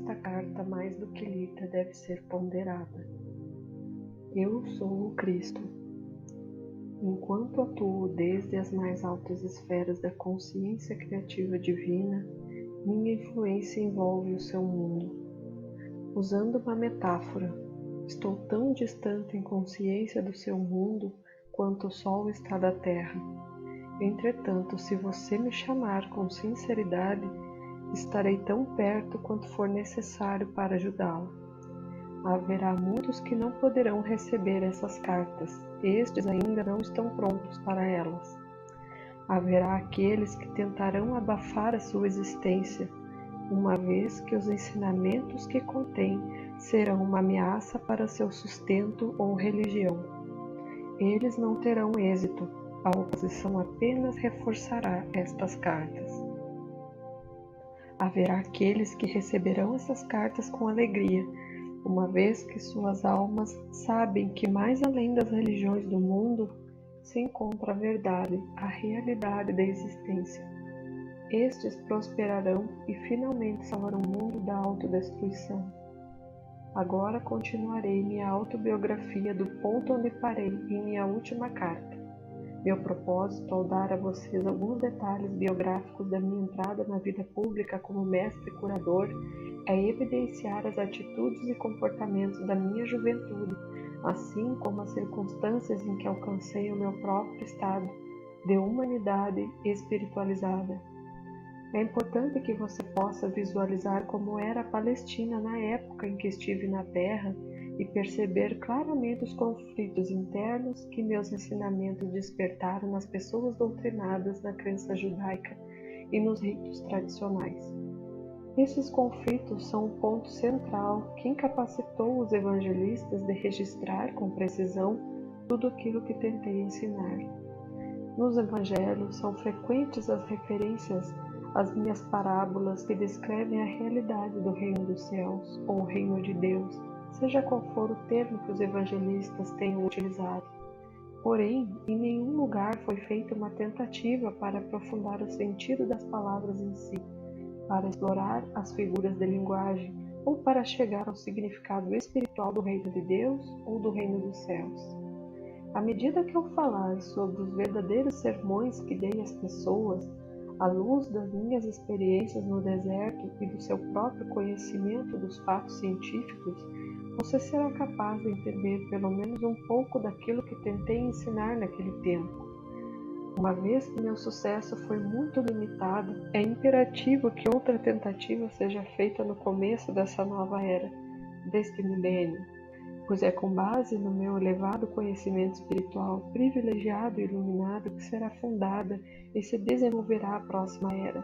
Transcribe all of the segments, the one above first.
esta carta mais do que lida deve ser ponderada. Eu sou o Cristo. Enquanto atuo desde as mais altas esferas da consciência criativa divina, minha influência envolve o seu mundo. Usando uma metáfora, estou tão distante em consciência do seu mundo quanto o Sol está da Terra. Entretanto, se você me chamar com sinceridade, estarei tão perto quanto for necessário para ajudá-la. Haverá muitos que não poderão receber essas cartas, estes ainda não estão prontos para elas. Haverá aqueles que tentarão abafar a sua existência, uma vez que os ensinamentos que contém serão uma ameaça para seu sustento ou religião. Eles não terão êxito, a oposição apenas reforçará estas cartas. Haverá aqueles que receberão essas cartas com alegria, uma vez que suas almas sabem que mais além das religiões do mundo se encontra a verdade, a realidade da existência. Estes prosperarão e finalmente salvarão o mundo da autodestruição. Agora continuarei minha autobiografia do ponto onde parei em minha última carta. Meu propósito ao dar a vocês alguns detalhes biográficos da minha entrada na vida pública como mestre curador é evidenciar as atitudes e comportamentos da minha juventude, assim como as circunstâncias em que alcancei o meu próprio estado de humanidade espiritualizada. É importante que você possa visualizar como era a Palestina na época em que estive na Terra e perceber claramente os conflitos internos que meus ensinamentos despertaram nas pessoas doutrinadas na crença judaica e nos ritos tradicionais. Esses conflitos são o ponto central que incapacitou os evangelistas de registrar com precisão tudo aquilo que tentei ensinar. Nos evangelhos são frequentes as referências às minhas parábolas que descrevem a realidade do reino dos céus ou o reino de Deus, seja qual for o termo que os evangelistas tenham utilizado. Porém, em nenhum lugar foi feita uma tentativa para aprofundar o sentido das palavras em si, para explorar as figuras de linguagem ou para chegar ao significado espiritual do reino de Deus ou do reino dos céus. À medida que eu falar sobre os verdadeiros sermões que dei às pessoas, à luz das minhas experiências no deserto e do seu próprio conhecimento dos fatos científicos, você será capaz de entender pelo menos um pouco daquilo que tentei ensinar naquele tempo. Uma vez que meu sucesso foi muito limitado, é imperativo que outra tentativa seja feita no começo dessa nova era, deste milênio, pois é com base no meu elevado conhecimento espiritual privilegiado e iluminado que será fundada e se desenvolverá a próxima era.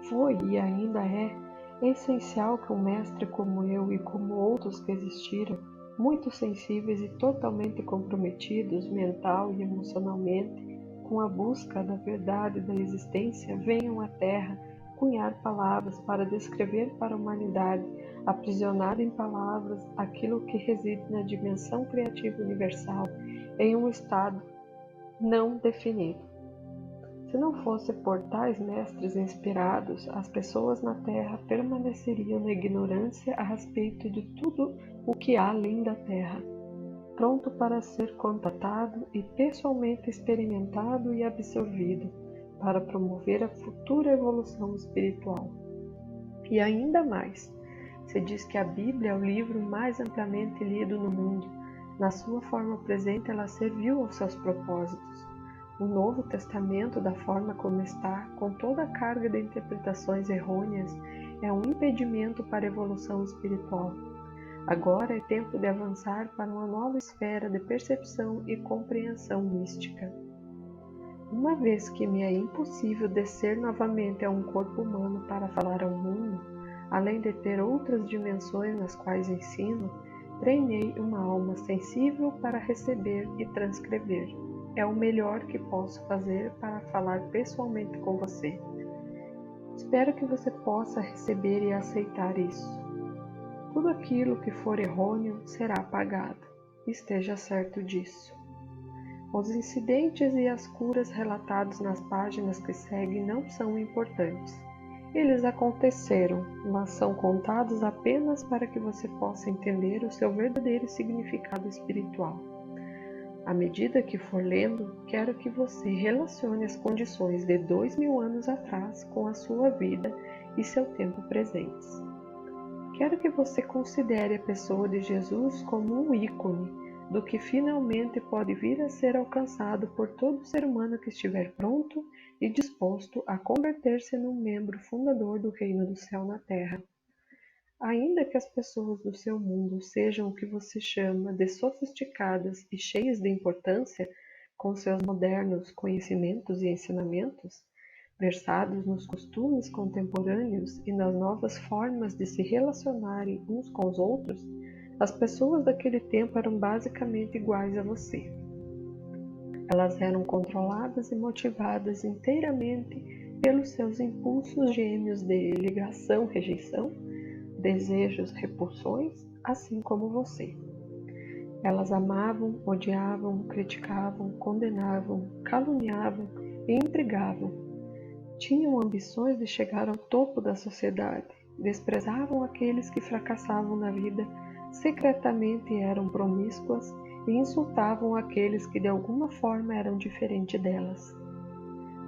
Foi e ainda é essencial que um mestre como eu e como outros que existiram, muito sensíveis e totalmente comprometidos mental e emocionalmente com a busca da verdade da existência, venham à Terra cunhar palavras para descrever para a humanidade, aprisionada em palavras, aquilo que reside na dimensão criativa universal, em um estado não definido. Se não fosse por tais mestres inspirados, as pessoas na Terra permaneceriam na ignorância a respeito de tudo o que há além da Terra, pronto para ser contatado e pessoalmente experimentado e absorvido, para promover a futura evolução espiritual. E ainda mais, se diz que a Bíblia é o livro mais amplamente lido no mundo. Na sua forma presente, ela serviu aos seus propósitos. O Novo Testamento, da forma como está, com toda a carga de interpretações errôneas, é um impedimento para a evolução espiritual. Agora é tempo de avançar para uma nova esfera de percepção e compreensão mística. Uma vez que me é impossível descer novamente a um corpo humano para falar ao mundo, além de ter outras dimensões nas quais ensino, treinei uma alma sensível para receber e transcrever. É o melhor que posso fazer para falar pessoalmente com você. Espero que você possa receber e aceitar isso. Tudo aquilo que for errôneo será apagado. Esteja certo disso. Os incidentes e as curas relatados nas páginas que seguem não são importantes. Eles aconteceram, mas são contados apenas para que você possa entender o seu verdadeiro significado espiritual. À medida que for lendo, quero que você relacione as condições de 2000 anos atrás com a sua vida e seu tempo presentes. Quero que você considere a pessoa de Jesus como um ícone do que finalmente pode vir a ser alcançado por todo ser humano que estiver pronto e disposto a converter-se num membro fundador do reino do céu na terra. Ainda que as pessoas do seu mundo sejam o que você chama de sofisticadas e cheias de importância, com seus modernos conhecimentos e ensinamentos, versados nos costumes contemporâneos e nas novas formas de se relacionarem uns com os outros, as pessoas daquele tempo eram basicamente iguais a você. Elas eram controladas e motivadas inteiramente pelos seus impulsos gêmeos de ligação-rejeição, desejos-repulsões, assim como você. Elas amavam, odiavam, criticavam, condenavam, caluniavam e intrigavam. Tinham ambições de chegar ao topo da sociedade, desprezavam aqueles que fracassavam na vida, secretamente eram promíscuas e insultavam aqueles que de alguma forma eram diferentes delas.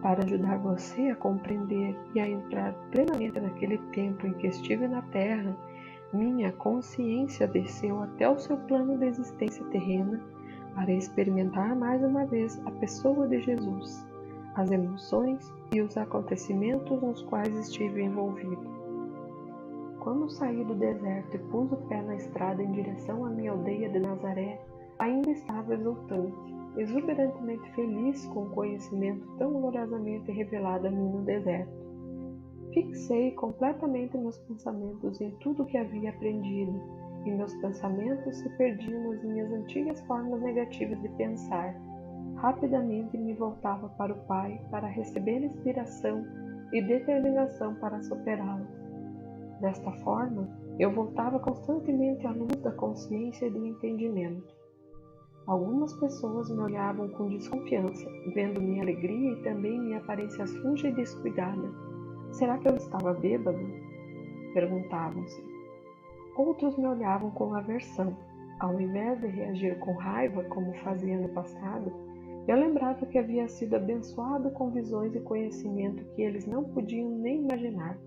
Para ajudar você a compreender e a entrar plenamente naquele tempo em que estive na Terra, minha consciência desceu até o seu plano de existência terrena para experimentar mais uma vez a pessoa de Jesus, as emoções e os acontecimentos nos quais estive envolvido. Quando saí do deserto e pus o pé na estrada em direção à minha aldeia de Nazaré, ainda estava exultante, exuberantemente feliz com o conhecimento tão gloriosamente revelado a mim no deserto. Fixei completamente meus pensamentos em tudo o que havia aprendido, e meus pensamentos se perdiam nas minhas antigas formas negativas de pensar. Rapidamente me voltava para o Pai para receber inspiração e determinação para superá-las. Desta forma, eu voltava constantemente à luz da consciência e do entendimento. Algumas pessoas me olhavam com desconfiança, vendo minha alegria e também minha aparência suja e descuidada. Será que eu estava bêbado? Perguntavam-se. Outros me olhavam com aversão. Ao invés de reagir com raiva, como fazia no passado, eu lembrava que havia sido abençoado com visões e conhecimento que eles não podiam nem imaginar.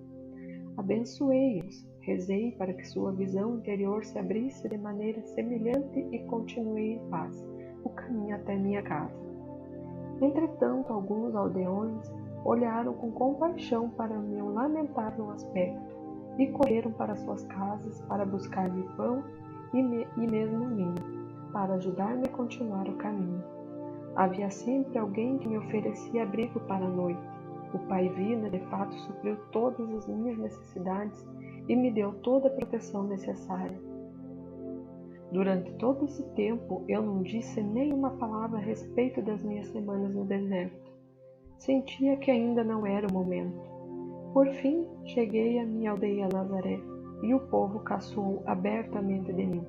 Abençoei-os, rezei para que sua visão interior se abrisse de maneira semelhante e continuei em paz o caminho até minha casa. Entretanto, alguns aldeões olharam com compaixão para meu lamentável aspecto e correram para suas casas para buscar-me pão e mesmo vinho, para ajudar-me a continuar o caminho. Havia sempre alguém que me oferecia abrigo para a noite. O Pai Vina, de fato, supriu todas as minhas necessidades e me deu toda a proteção necessária. Durante todo esse tempo, eu não disse nenhuma palavra a respeito das minhas semanas no deserto. Sentia que ainda não era o momento. Por fim, cheguei à minha aldeia Nazaré, e o povo caçoou abertamente de mim,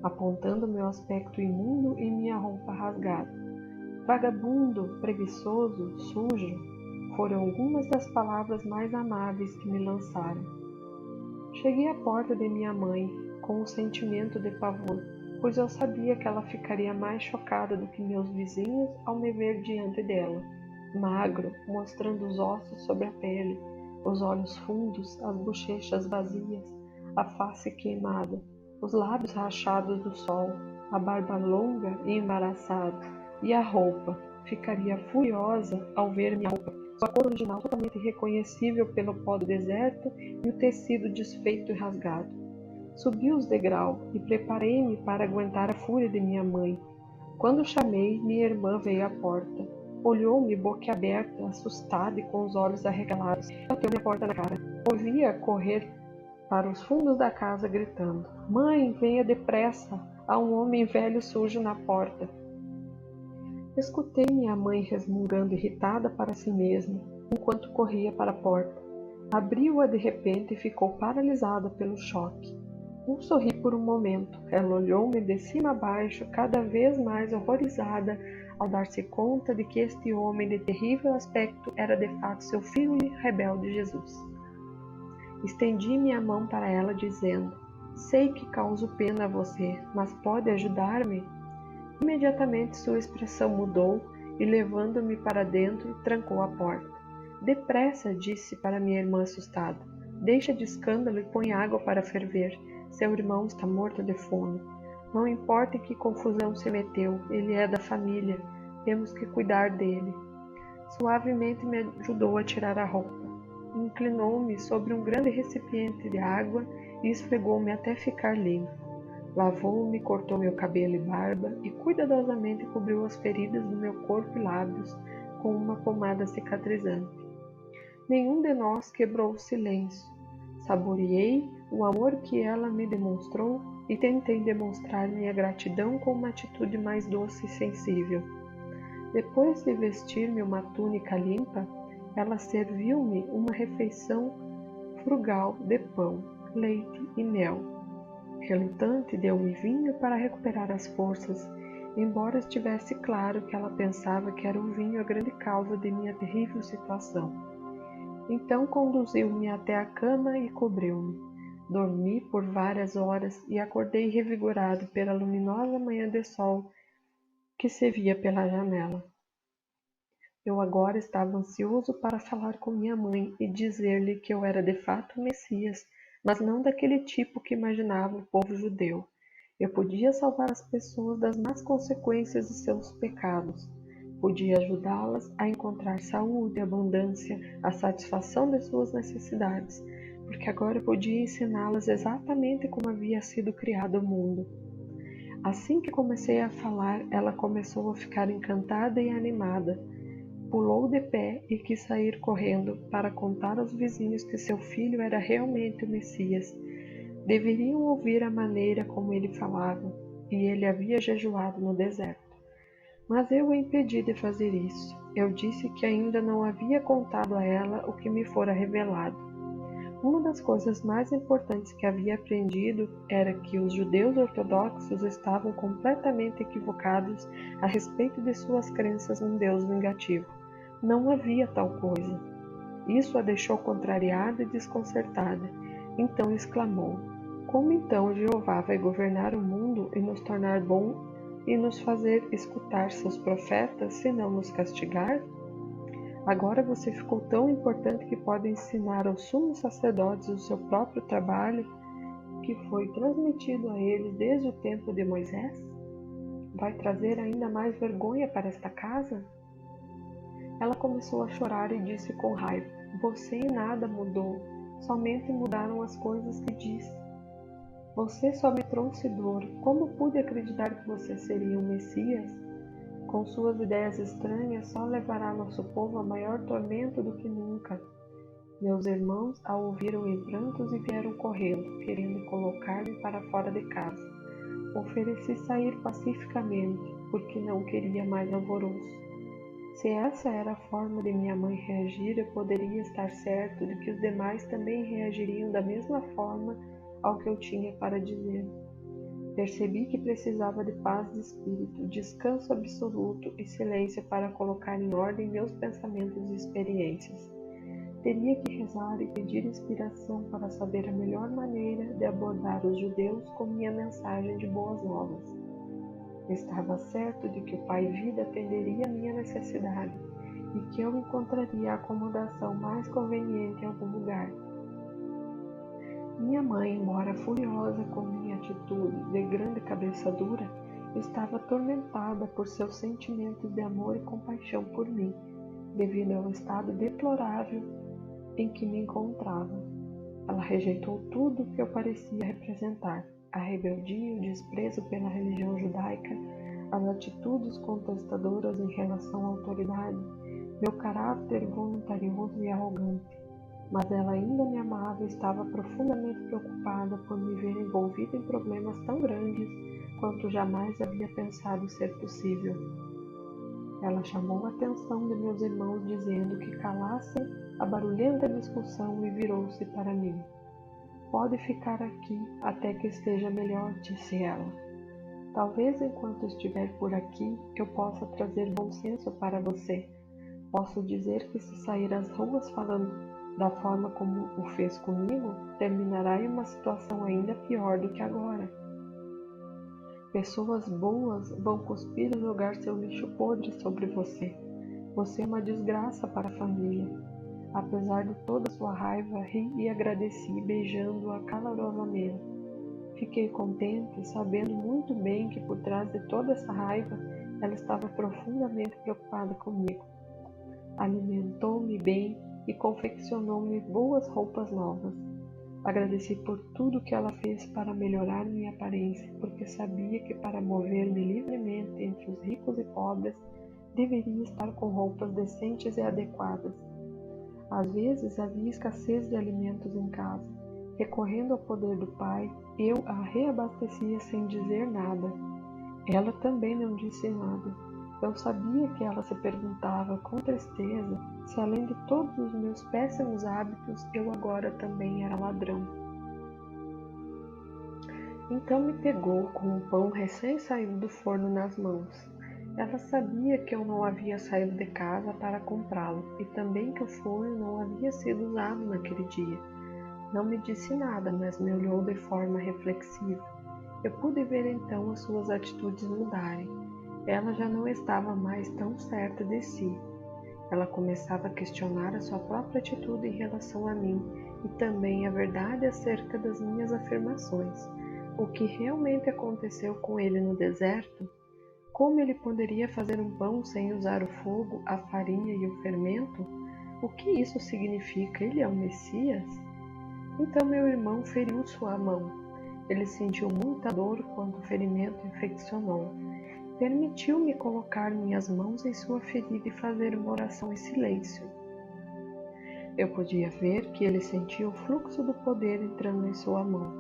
apontando meu aspecto imundo e minha roupa rasgada. Vagabundo, preguiçoso, sujo, foram algumas das palavras mais amáveis que me lançaram. Cheguei à porta de minha mãe com um sentimento de pavor, pois eu sabia que ela ficaria mais chocada do que meus vizinhos ao me ver diante dela, magro, mostrando os ossos sobre a pele, os olhos fundos, as bochechas vazias, a face queimada, os lábios rachados do sol, a barba longa e embaraçada, e a roupa. Ficaria furiosa ao ver minha roupa, sua cor original totalmente irreconhecível pelo pó do deserto e o tecido desfeito e rasgado. Subi os degraus e preparei-me para aguentar a fúria de minha mãe. Quando chamei, minha irmã veio à porta. Olhou-me boquiaberta, assustada e com os olhos arregalados. Bateu-me a porta na cara. Ouvia correr para os fundos da casa gritando: "Mãe, venha depressa! Há um homem velho sujo na porta." Escutei minha mãe resmungando irritada para si mesma, enquanto corria para a porta. Abriu-a de repente e ficou paralisada pelo choque. Eu sorri por um momento. Ela olhou-me de cima a baixo, cada vez mais horrorizada, ao dar-se conta de que este homem de terrível aspecto era de fato seu filho rebelde Jesus. Estendi minha mão para ela, dizendo: sei que causo pena a você, mas pode ajudar-me? Imediatamente sua expressão mudou e, levando-me para dentro, trancou a porta. Depressa, disse para minha irmã assustada. Deixa de escândalo e põe água para ferver. Seu irmão está morto de fome. Não importa em que confusão se meteu, ele é da família. Temos que cuidar dele. Suavemente me ajudou a tirar a roupa. Inclinou-me sobre um grande recipiente de água e esfregou-me até ficar limpo. Lavou-me, cortou meu cabelo e barba e cuidadosamente cobriu as feridas do meu corpo e lábios com uma pomada cicatrizante. Nenhum de nós quebrou o silêncio. Saboreei o amor que ela me demonstrou e tentei demonstrar minha gratidão com uma atitude mais doce e sensível. Depois de vestir-me uma túnica limpa, ela serviu-me uma refeição frugal de pão, leite e mel. Relutante, deu-me vinho para recuperar as forças, embora estivesse claro que ela pensava que era o vinho a grande causa de minha terrível situação. Então conduziu-me até a cama e cobriu-me. Dormi por várias horas e acordei revigorado pela luminosa manhã de sol que se via pela janela. Eu agora estava ansioso para falar com minha mãe e dizer-lhe que eu era de fato o Messias, mas não daquele tipo que imaginava o povo judeu. Eu podia salvar as pessoas das más consequências de seus pecados. Podia ajudá-las a encontrar saúde, abundância, a satisfação de suas necessidades, porque agora eu podia ensiná-las exatamente como havia sido criado o mundo. Assim que comecei a falar, ela começou a ficar encantada e animada. Pulou de pé e quis sair correndo para contar aos vizinhos que seu filho era realmente o Messias. Deveriam ouvir a maneira como ele falava, e ele havia jejuado no deserto. Mas eu o impedi de fazer isso. Eu disse que ainda não havia contado a ela o que me fora revelado. Uma das coisas mais importantes que havia aprendido era que os judeus ortodoxos estavam completamente equivocados a respeito de suas crenças num Deus vingativo. Não havia tal coisa. Isso a deixou contrariada e desconcertada. Então exclamou: como então Jeová vai governar o mundo e nos tornar bom e nos fazer escutar seus profetas, se não nos castigar? Agora você ficou tão importante que pode ensinar aos sumos sacerdotes o seu próprio trabalho, que foi transmitido a eles desde o tempo de Moisés? Vai trazer ainda mais vergonha para esta casa? Ela começou a chorar e disse com raiva: você em nada mudou, somente mudaram as coisas que disse. Você só me trouxe dor. Como pude acreditar que você seria um Messias? Com suas ideias estranhas, só levará nosso povo a maior tormento do que nunca. Meus irmãos a ouviram em prantos e vieram correndo, querendo colocar-me para fora de casa. Ofereci sair pacificamente, porque não queria mais alvoroço. Se essa era a forma de minha mãe reagir, eu poderia estar certo de que os demais também reagiriam da mesma forma ao que eu tinha para dizer. Percebi que precisava de paz de espírito, descanso absoluto e silêncio para colocar em ordem meus pensamentos e experiências. Teria que rezar e pedir inspiração para saber a melhor maneira de abordar os judeus com minha mensagem de boas novas. Estava certo de que o Pai Vida atenderia a minha necessidade e que eu encontraria a acomodação mais conveniente em algum lugar. Minha mãe, embora furiosa com minha atitude de grande cabeça dura, estava atormentada por seus sentimentos de amor e compaixão por mim, devido ao estado deplorável em que me encontrava. Ela rejeitou tudo o que eu parecia representar: a rebeldia, o desprezo pela religião judaica, as atitudes contestadoras em relação à autoridade, meu caráter voluntarioso e arrogante. Mas ela ainda me amava e estava profundamente preocupada por me ver envolvida em problemas tão grandes quanto jamais havia pensado ser possível. Ela chamou a atenção de meus irmãos, dizendo que calassem a barulhenta discussão, e virou-se para mim. Pode ficar aqui até que esteja melhor, disse ela. Talvez enquanto estiver por aqui eu possa trazer bom senso para você. Posso dizer que se sair às ruas falando da forma como o fez comigo, terminará em uma situação ainda pior do que agora. Pessoas boas vão cuspir e jogar seu lixo podre sobre você. Você é uma desgraça para a família. Apesar de toda sua raiva, ri e agradeci, beijando-a calorosamente. Fiquei contente, sabendo muito bem que por trás de toda essa raiva, ela estava profundamente preocupada comigo. Alimentou-me bem e confeccionou-me boas roupas novas. Agradeci por tudo que ela fez para melhorar minha aparência, porque sabia que para mover-me livremente entre os ricos e pobres, deveria estar com roupas decentes e adequadas. Às vezes havia escassez de alimentos em casa. Recorrendo ao poder do Pai, eu a reabastecia sem dizer nada. Ela também não disse nada. Eu sabia que ela se perguntava com tristeza se, além de todos os meus péssimos hábitos, eu agora também era ladrão. Então me pegou com um pão recém-saído do forno nas mãos. Ela sabia que eu não havia saído de casa para comprá-lo e também que o forno não havia sido usado naquele dia. Não me disse nada, mas me olhou de forma reflexiva. Eu pude ver então as suas atitudes mudarem. Ela já não estava mais tão certa de si. Ela começava a questionar a sua própria atitude em relação a mim e também a verdade acerca das minhas afirmações. O que realmente aconteceu com ele no deserto? Como ele poderia fazer um pão sem usar o fogo, a farinha e o fermento? O que isso significa? Ele é o Messias? Então meu irmão feriu sua mão. Ele sentiu muita dor quando o ferimento infeccionou. Permitiu-me colocar minhas mãos em sua ferida e fazer uma oração em silêncio. Eu podia ver que ele sentia o fluxo do poder entrando em sua mão,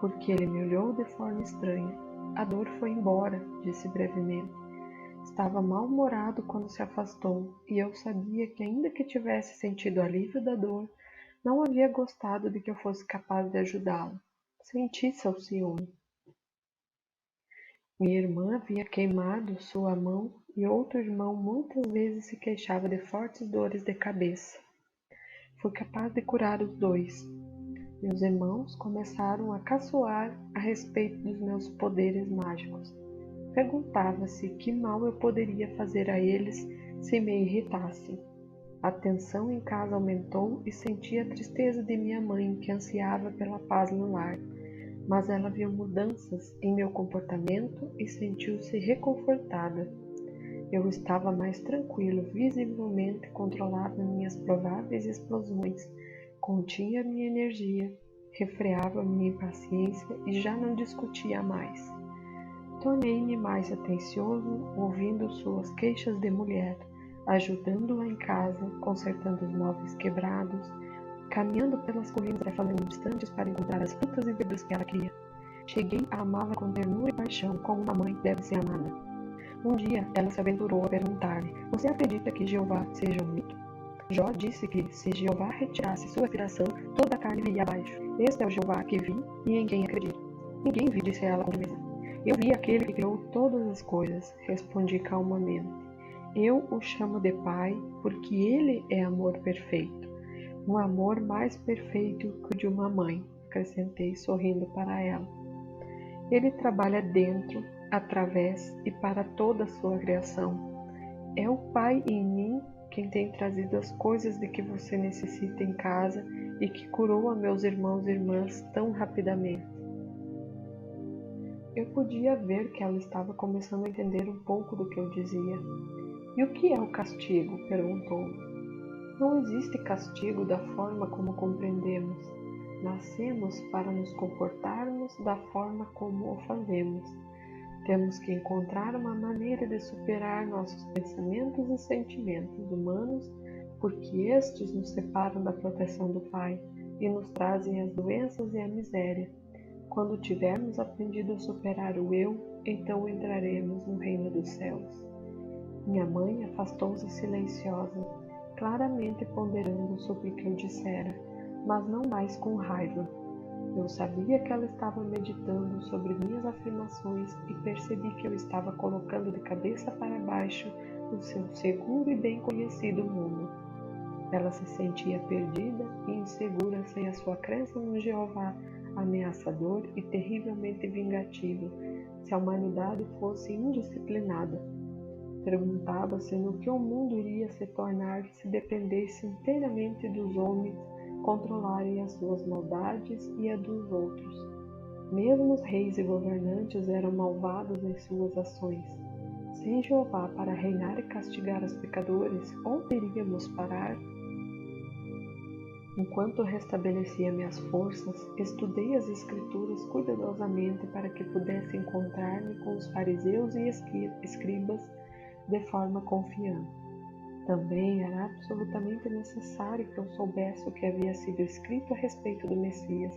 porque ele me olhou de forma estranha. A dor foi embora, disse brevemente. Estava mal-humorado quando se afastou, e eu sabia que, ainda que tivesse sentido alívio da dor, não havia gostado de que eu fosse capaz de ajudá-lo. Senti seu ciúme. Minha irmã havia queimado sua mão e outro irmão muitas vezes se queixava de fortes dores de cabeça. Fui capaz de curar os dois. Meus irmãos começaram a caçoar a respeito dos meus poderes mágicos. Perguntava-se que mal eu poderia fazer a eles se me irritassem. A tensão em casa aumentou e senti a tristeza de minha mãe, que ansiava pela paz no lar. Mas ela viu mudanças em meu comportamento e sentiu-se reconfortada. Eu estava mais tranquilo, visivelmente controlava minhas prováveis explosões, continha minha energia, refreava minha impaciência e já não discutia mais. Tornei-me mais atencioso, ouvindo suas queixas de mulher, ajudando-a em casa, consertando os móveis quebrados, caminhando pelas colinas até fazendas distantes para encontrar as frutas e verduras que ela queria. Cheguei a amá-la com ternura e paixão, como uma mãe deve ser amada. Um dia, ela se aventurou a perguntar-me: você acredita que Jeová seja um mito? Jó disse que, se Jeová retirasse sua viração, toda a carne viria abaixo. Este é o Jeová que vi e em quem acredito. Ninguém vi, disse ela com firmeza. Eu vi aquele que criou todas as coisas, respondi calmamente. Eu o chamo de Pai, porque ele é amor perfeito. Um amor mais perfeito que o de uma mãe, acrescentei sorrindo para ela. Ele trabalha dentro, através e para toda a sua criação. É o Pai em mim quem tem trazido as coisas de que você necessita em casa e que curou a meus irmãos e irmãs tão rapidamente. Eu podia ver que ela estava começando a entender um pouco do que eu dizia. E o que é o castigo? Perguntou. Não existe castigo da forma como compreendemos. Nascemos para nos comportarmos da forma como o fazemos. Temos que encontrar uma maneira de superar nossos pensamentos e sentimentos humanos, porque estes nos separam da proteção do Pai e nos trazem as doenças e a miséria. Quando tivermos aprendido a superar o eu, então entraremos no reino dos céus. Minha mãe afastou-se silenciosa, claramente ponderando sobre o que eu dissera, mas não mais com raiva. Eu sabia que ela estava meditando sobre minhas afirmações e percebi que eu estava colocando de cabeça para baixo o seu seguro e bem conhecido mundo. Ela se sentia perdida e insegura sem a sua crença no Jeová ameaçador e terrivelmente vingativo, se a humanidade fosse indisciplinada. Perguntava-se no que o mundo iria se tornar se dependesse inteiramente dos homens controlarem as suas maldades e a dos outros. Mesmo os reis e governantes eram malvados em suas ações. Sem Jeová para reinar e castigar os pecadores, onde iríamos parar? Enquanto restabelecia minhas forças, estudei as Escrituras cuidadosamente para que pudesse encontrar-me com os fariseus e escribas de forma confiante. Também era absolutamente necessário que eu soubesse o que havia sido escrito a respeito do Messias,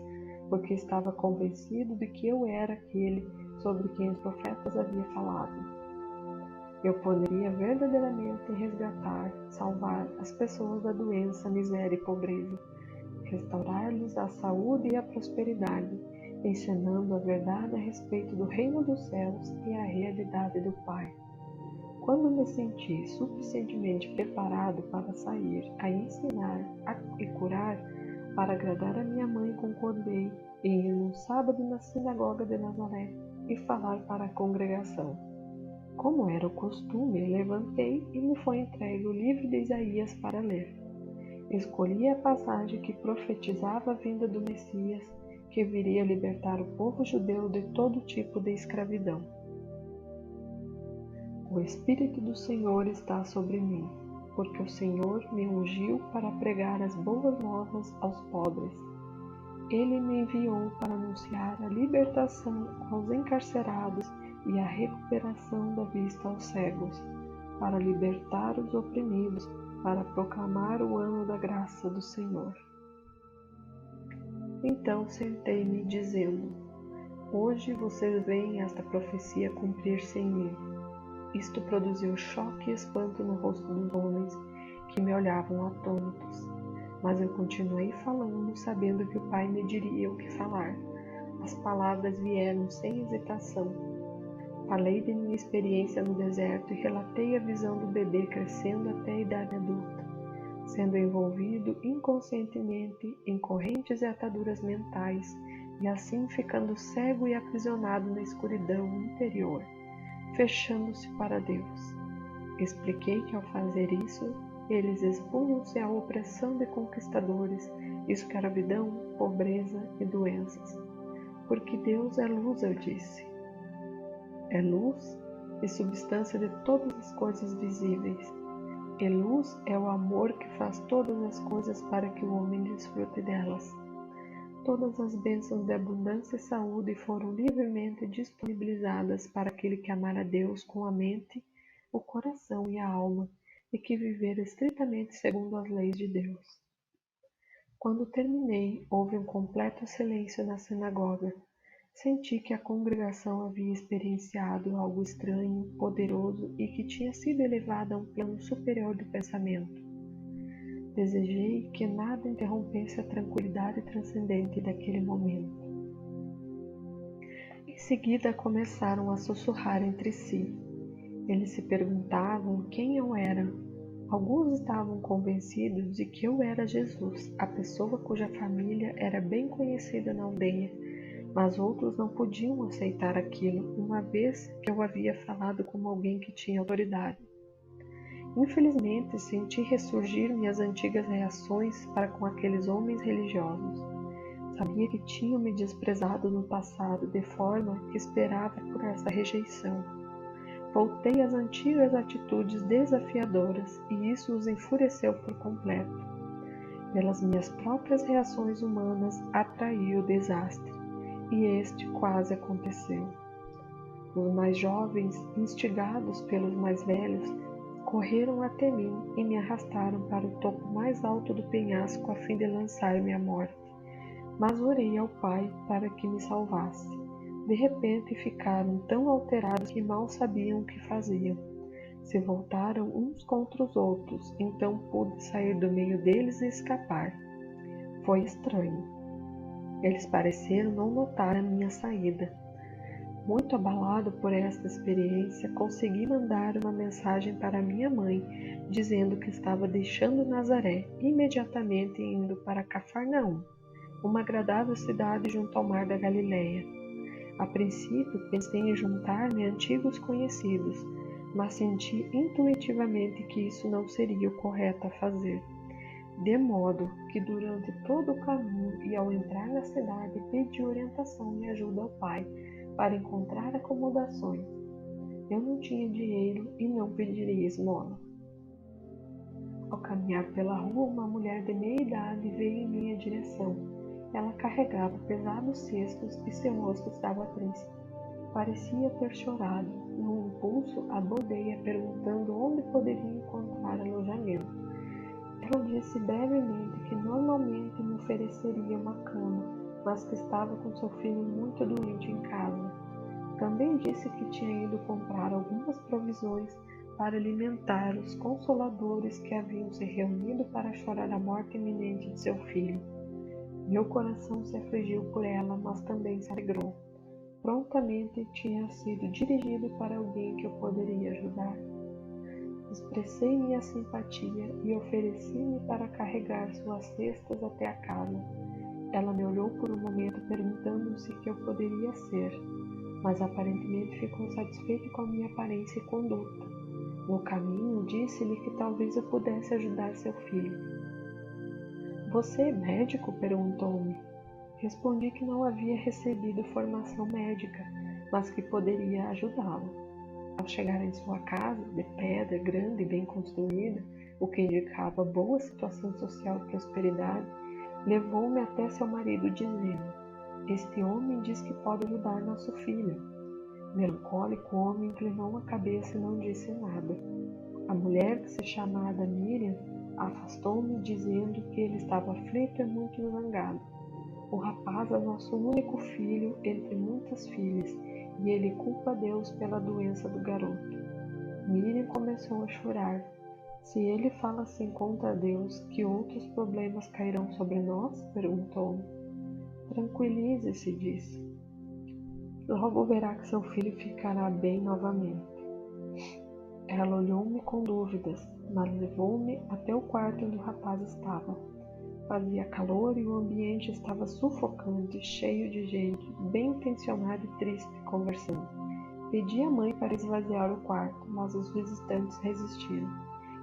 porque estava convencido de que eu era aquele sobre quem os profetas haviam falado. Eu poderia verdadeiramente resgatar, salvar as pessoas da doença, miséria e pobreza, restaurar-lhes a saúde e a prosperidade, ensinando a verdade a respeito do reino dos céus e a realidade do Pai. Quando me senti suficientemente preparado para sair a ensinar e curar, para agradar a minha mãe, concordei em ir num sábado na sinagoga de Nazaré e falar para a congregação. Como era o costume, levantei e me foi entregue o livro de Isaías para ler. Escolhi a passagem que profetizava a vinda do Messias, que viria libertar o povo judeu de todo tipo de escravidão. O Espírito do Senhor está sobre mim, porque o Senhor me ungiu para pregar as boas novas aos pobres. Ele me enviou para anunciar a libertação aos encarcerados e a recuperação da vista aos cegos, para libertar os oprimidos, para proclamar o ano da graça do Senhor. Então sentei-me, dizendo: Hoje vocês veem esta profecia cumprir-se em mim. Isto produziu choque e espanto no rosto dos homens, que me olhavam atônitos. Mas eu continuei falando, sabendo que o Pai me diria o que falar. As palavras vieram sem hesitação. Falei de minha experiência no deserto e relatei a visão do bebê crescendo até a idade adulta, sendo envolvido inconscientemente em correntes e ataduras mentais, e assim ficando cego e aprisionado na escuridão interior, fechando-se para Deus. Expliquei que ao fazer isso, eles expunham-se à opressão de conquistadores, escravidão, pobreza e doenças. Porque Deus é luz, eu disse. É luz e substância de todas as coisas visíveis. E luz é o amor que faz todas as coisas para que o homem desfrute delas. Todas as bênçãos de abundância e saúde foram livremente disponibilizadas para aquele que amar a Deus com a mente, o coração e a alma, e que viver estritamente segundo as leis de Deus. Quando terminei, houve um completo silêncio na sinagoga. Senti que a congregação havia experienciado algo estranho, poderoso e que tinha sido elevada a um plano superior de pensamento. Desejei que nada interrompesse a tranquilidade transcendente daquele momento. Em seguida começaram a sussurrar entre si. Eles se perguntavam quem eu era. Alguns estavam convencidos de que eu era Jesus, a pessoa cuja família era bem conhecida na aldeia, mas outros não podiam aceitar aquilo, uma vez que eu havia falado como alguém que tinha autoridade. Infelizmente, senti ressurgir minhas antigas reações para com aqueles homens religiosos. Sabia que tinham me desprezado no passado, de forma que esperava por essa rejeição. Voltei às antigas atitudes desafiadoras, e isso os enfureceu por completo. Pelas minhas próprias reações humanas, atraí o desastre, e este quase aconteceu. Os mais jovens, instigados pelos mais velhos, correram até mim e me arrastaram para o topo mais alto do penhasco a fim de lançar-me à morte. Mas orei ao Pai para que me salvasse. De repente ficaram tão alterados que mal sabiam o que faziam. Se voltaram uns contra os outros, então pude sair do meio deles e escapar. Foi estranho. Eles pareceram não notar a minha saída. Muito abalado por esta experiência, consegui mandar uma mensagem para minha mãe, dizendo que estava deixando Nazaré, imediatamente indo para Cafarnaum, uma agradável cidade junto ao mar da Galileia. A princípio, pensei em juntar-me a antigos conhecidos, mas senti intuitivamente que isso não seria o correto a fazer. De modo que durante todo o caminho e ao entrar na cidade pedi orientação e ajuda ao pai para encontrar acomodações. Eu não tinha dinheiro e não pediria esmola. Ao caminhar pela rua, uma mulher de meia idade veio em minha direção. Ela carregava pesados cestos e seu rosto estava triste. Parecia ter chorado. Num impulso, abordei-a perguntando onde poderia encontrar alojamento. Ela disse brevemente que normalmente me ofereceria uma cama, mas que estava com seu filho muito doente em casa. Também disse que tinha ido comprar algumas provisões para alimentar os consoladores que haviam se reunido para chorar a morte iminente de seu filho. Meu coração se afligiu por ela, mas também se alegrou. Prontamente tinha sido dirigido para alguém que eu poderia ajudar. Expressei minha simpatia e ofereci-me para carregar suas cestas até a casa. Ela me olhou por um momento perguntando-se o que eu poderia ser, mas aparentemente ficou satisfeita com a minha aparência e conduta. No caminho, disse-lhe que talvez eu pudesse ajudar seu filho. Você é médico? Perguntou-me. Respondi que não havia recebido formação médica, mas que poderia ajudá-lo. Ao chegar em sua casa, de pedra, grande e bem construída, o que indicava boa situação social e prosperidade, levou-me até seu marido, dizendo: Este homem diz que pode ajudar nosso filho. Melancólico, o homem inclinou a cabeça e não disse nada. A mulher, que se chamava Miriam, afastou-me, dizendo que ele estava aflito e muito zangado. O rapaz é nosso único filho entre muitas filhas, e ele culpa a Deus pela doença do garoto. Miriam começou a chorar. Se ele fala assim contra Deus, que outros problemas cairão sobre nós? Perguntou-me. Tranquilize-se, disse. Logo verá que seu filho ficará bem novamente. Ela olhou-me com dúvidas, mas levou-me até o quarto onde o rapaz estava. Fazia calor e o ambiente estava sufocante, cheio de gente, bem intencionada e triste, conversando. Pedi à mãe para esvaziar o quarto, mas os visitantes resistiram.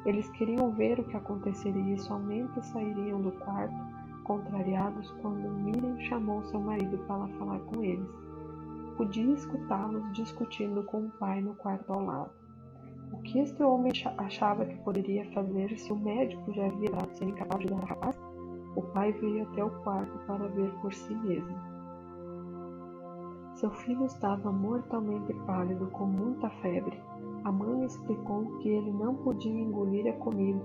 Eles queriam ver o que aconteceria e somente sairiam do quarto, contrariados, quando Miriam chamou seu marido para falar com eles. Podia escutá-los discutindo com o pai no quarto ao lado. O que este homem achava que poderia fazer se o médico já havia dado ser incapaz de ajudar o rapaz? O pai veio até o quarto para ver por si mesmo. Seu filho estava mortalmente pálido, com muita febre. A mãe explicou que ele não podia engolir a comida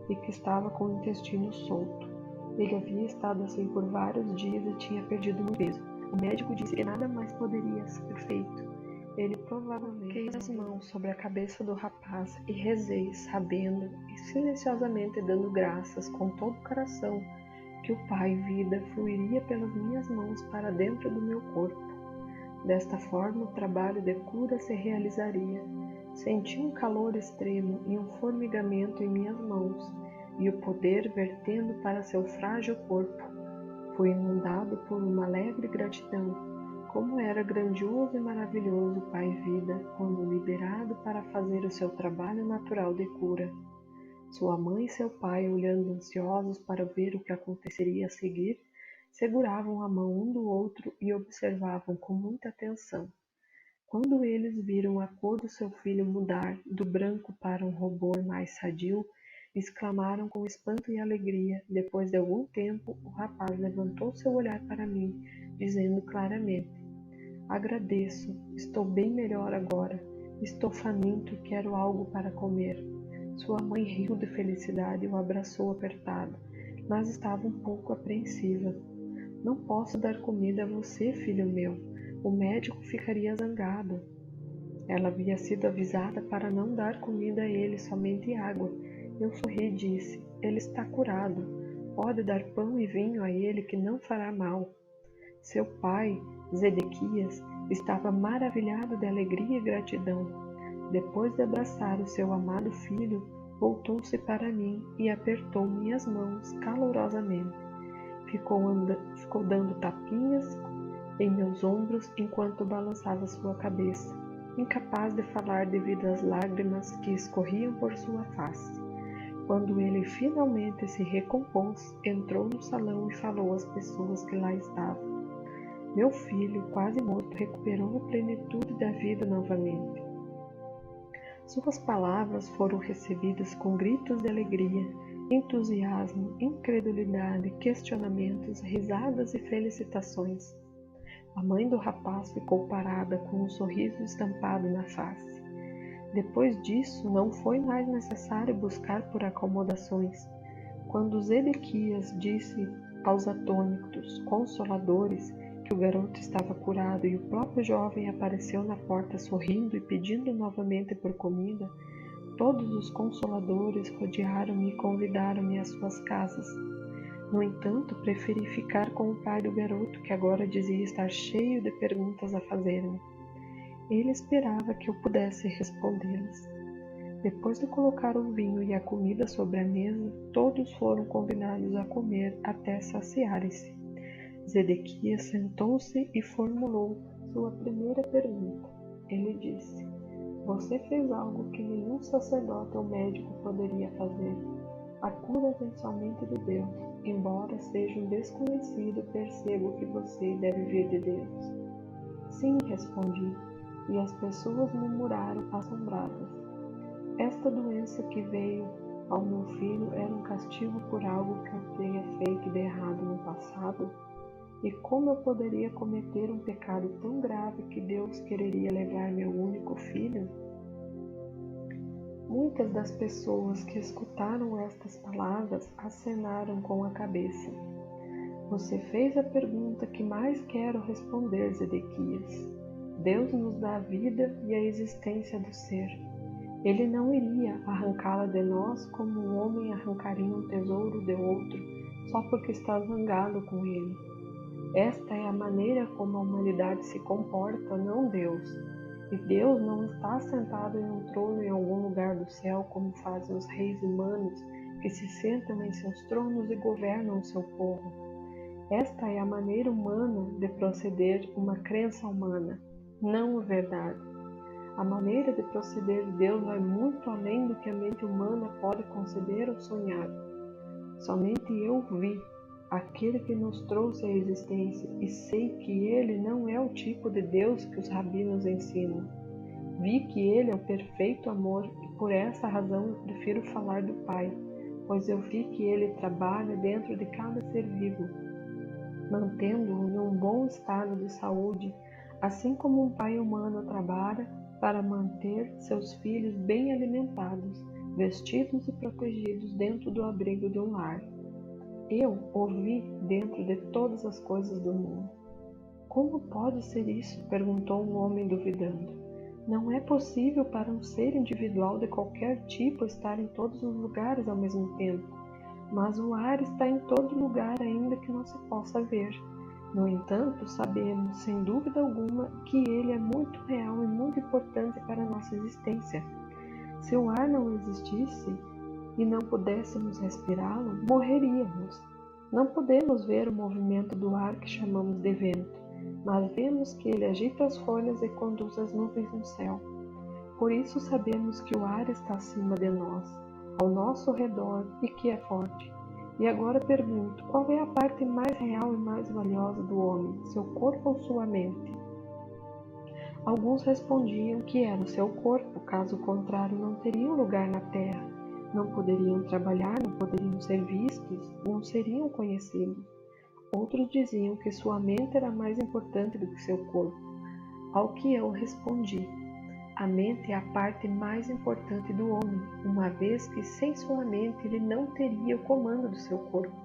e que estava com o intestino solto. Ele havia estado assim por vários dias e tinha perdido muito peso. O médico disse que nada mais poderia ser feito. Ele provavelmente pôs as mãos sobre a cabeça do rapaz e rezei, sabendo e silenciosamente dando graças com todo o coração que o Pai Vida fluiria pelas minhas mãos para dentro do meu corpo. Desta forma, o trabalho de cura se realizaria. Senti um calor extremo e um formigamento em minhas mãos, e o poder vertendo para seu frágil corpo. Fui inundado por uma alegre gratidão. Como era grandioso e maravilhoso o Pai Vida, quando liberado para fazer o seu trabalho natural de cura. Sua mãe e seu pai, olhando ansiosos para ver o que aconteceria a seguir, seguravam a mão um do outro e observavam com muita atenção. Quando eles viram a cor do seu filho mudar do branco para um rubor mais sadio, exclamaram com espanto e alegria. Depois de algum tempo, o rapaz levantou seu olhar para mim, dizendo claramente: Agradeço, estou bem melhor agora. Estou faminto e quero algo para comer. Sua mãe riu de felicidade e o abraçou apertado, mas estava um pouco apreensiva. Não posso dar comida a você, filho meu. O médico ficaria zangado. Ela havia sido avisada para não dar comida a ele, somente água. Eu sorri e disse: Ele está curado. Pode dar pão e vinho a ele, que não fará mal. Seu pai, Zedequias, Estava maravilhado de alegria e gratidão. Depois de abraçar o seu amado filho, voltou-se para mim e apertou minhas mãos calorosamente. Ficou dando tapinhas em meus ombros enquanto balançava sua cabeça, incapaz de falar devido às lágrimas que escorriam por sua face. Quando ele finalmente se recompôs, entrou no salão e falou às pessoas que lá estavam. Meu filho, quase morto, recuperou a plenitude da vida novamente. Suas palavras foram recebidas com gritos de alegria, entusiasmo, incredulidade, questionamentos, risadas e felicitações. A mãe do rapaz ficou parada com um sorriso estampado na face. Depois disso, não foi mais necessário buscar por acomodações. Quando Zedequias disse aos atônitos consoladores que o garoto estava curado e o próprio jovem apareceu na porta sorrindo e pedindo novamente por comida, todos os consoladores rodearam-me e convidaram-me às suas casas. No entanto, preferi ficar com o pai do garoto, que agora dizia estar cheio de perguntas a fazer-me. Ele esperava que eu pudesse respondê-las. Depois de colocar o vinho e a comida sobre a mesa, todos foram convidados a comer até saciarem-se. Zedequias sentou-se e formulou sua primeira pergunta. Ele disse: Você fez algo que nenhum sacerdote ou médico poderia fazer. A cura vem somente de Deus. Embora seja um desconhecido, percebo que você deve vir de Deus. Sim, respondi, e as pessoas murmuraram assombradas. Esta doença que veio ao meu filho era um castigo por algo que eu tenha feito de errado no passado? E como eu poderia cometer um pecado tão grave que Deus quereria levar meu único filho? Muitas das pessoas que escutaram estas palavras acenaram com a cabeça. Você fez a pergunta que mais quero responder, Zedequias. Deus nos dá a vida e a existência do ser. Ele não iria arrancá-la de nós como um homem arrancaria um tesouro de outro só porque está zangado com ele. Esta é a maneira como a humanidade se comporta, não Deus. E Deus não está sentado em um trono em algum lugar do céu, como fazem os reis humanos, que se sentam em seus tronos e governam o seu povo. Esta é a maneira humana de proceder, uma crença humana, não a verdade. A maneira de proceder de Deus vai muito além do que a mente humana pode conceber ou sonhar. Somente eu vi aquele que nos trouxe à existência, e sei que ele não é o tipo de Deus que os rabinos ensinam. Vi que ele é o perfeito amor e por essa razão eu prefiro falar do Pai, pois eu vi que ele trabalha dentro de cada ser vivo, mantendo-o num bom estado de saúde, assim como um pai humano trabalha para manter seus filhos bem alimentados, vestidos e protegidos dentro do abrigo de um lar. Eu o vi dentro de todas as coisas do mundo. Como pode ser isso? Perguntou um homem duvidando. Não é possível para um ser individual de qualquer tipo estar em todos os lugares ao mesmo tempo, mas o ar está em todo lugar ainda que não se possa ver. No entanto, sabemos, sem dúvida alguma, que ele é muito real e muito importante para a nossa existência. Se o ar não existisse, e não pudéssemos respirá-lo, morreríamos. Não podemos ver o movimento do ar que chamamos de vento, mas vemos que ele agita as folhas e conduz as nuvens no céu. Por isso sabemos que o ar está acima de nós, ao nosso redor, e que é forte. E agora pergunto, qual é a parte mais real e mais valiosa do homem, seu corpo ou sua mente? Alguns respondiam que era o seu corpo, caso contrário não teriam lugar na terra. Não poderiam trabalhar, não poderiam ser vistos, não seriam conhecidos. Outros diziam que sua mente era mais importante do que seu corpo. Ao que eu respondi: a mente é a parte mais importante do homem, uma vez que sem sua mente ele não teria o comando do seu corpo.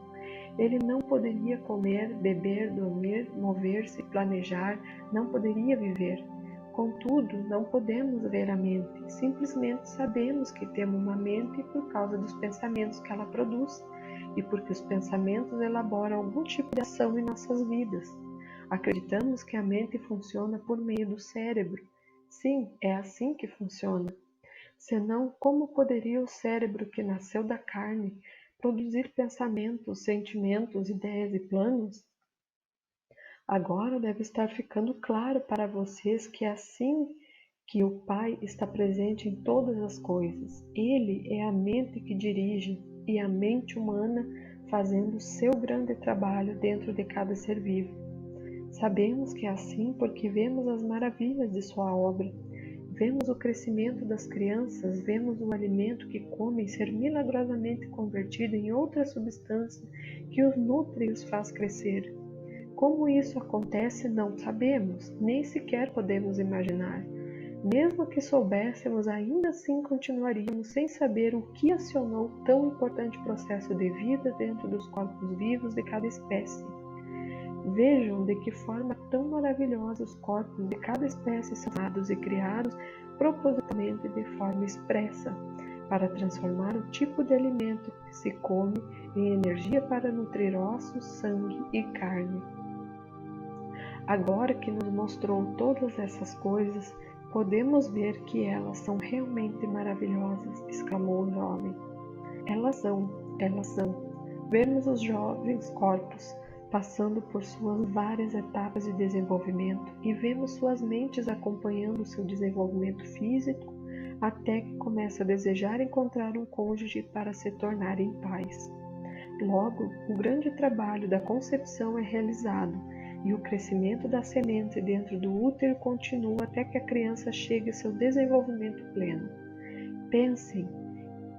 Ele não poderia comer, beber, dormir, mover-se, planejar, não poderia viver. Contudo, não podemos ver a mente, simplesmente sabemos que temos uma mente por causa dos pensamentos que ela produz e porque os pensamentos elaboram algum tipo de ação em nossas vidas. Acreditamos que a mente funciona por meio do cérebro. Sim, é assim que funciona. Senão, como poderia o cérebro que nasceu da carne produzir pensamentos, sentimentos, ideias e planos? Agora deve estar ficando claro para vocês que é assim que o Pai está presente em todas as coisas. Ele é a mente que dirige e a mente humana fazendo o seu grande trabalho dentro de cada ser vivo. Sabemos que é assim porque vemos as maravilhas de sua obra. Vemos o crescimento das crianças, vemos o alimento que comem ser milagrosamente convertido em outra substância que os nutre e os faz crescer. Como isso acontece, não sabemos, nem sequer podemos imaginar. Mesmo que soubéssemos, ainda assim continuaríamos sem saber o que acionou tão importante processo de vida dentro dos corpos vivos de cada espécie. Vejam de que forma tão maravilhosa os corpos de cada espécie são formados e criados propositalmente de forma expressa, para transformar o tipo de alimento que se come em energia para nutrir ossos, sangue e carne. Agora que nos mostrou todas essas coisas, podemos ver que elas são realmente maravilhosas, exclamou o jovem. Elas são. Vemos os jovens corpos passando por suas várias etapas de desenvolvimento e vemos suas mentes acompanhando seu desenvolvimento físico até que começa a desejar encontrar um cônjuge para se tornarem pais. Logo, o grande trabalho da concepção é realizado e o crescimento da semente dentro do útero continua até que a criança chegue ao seu desenvolvimento pleno. Pensem,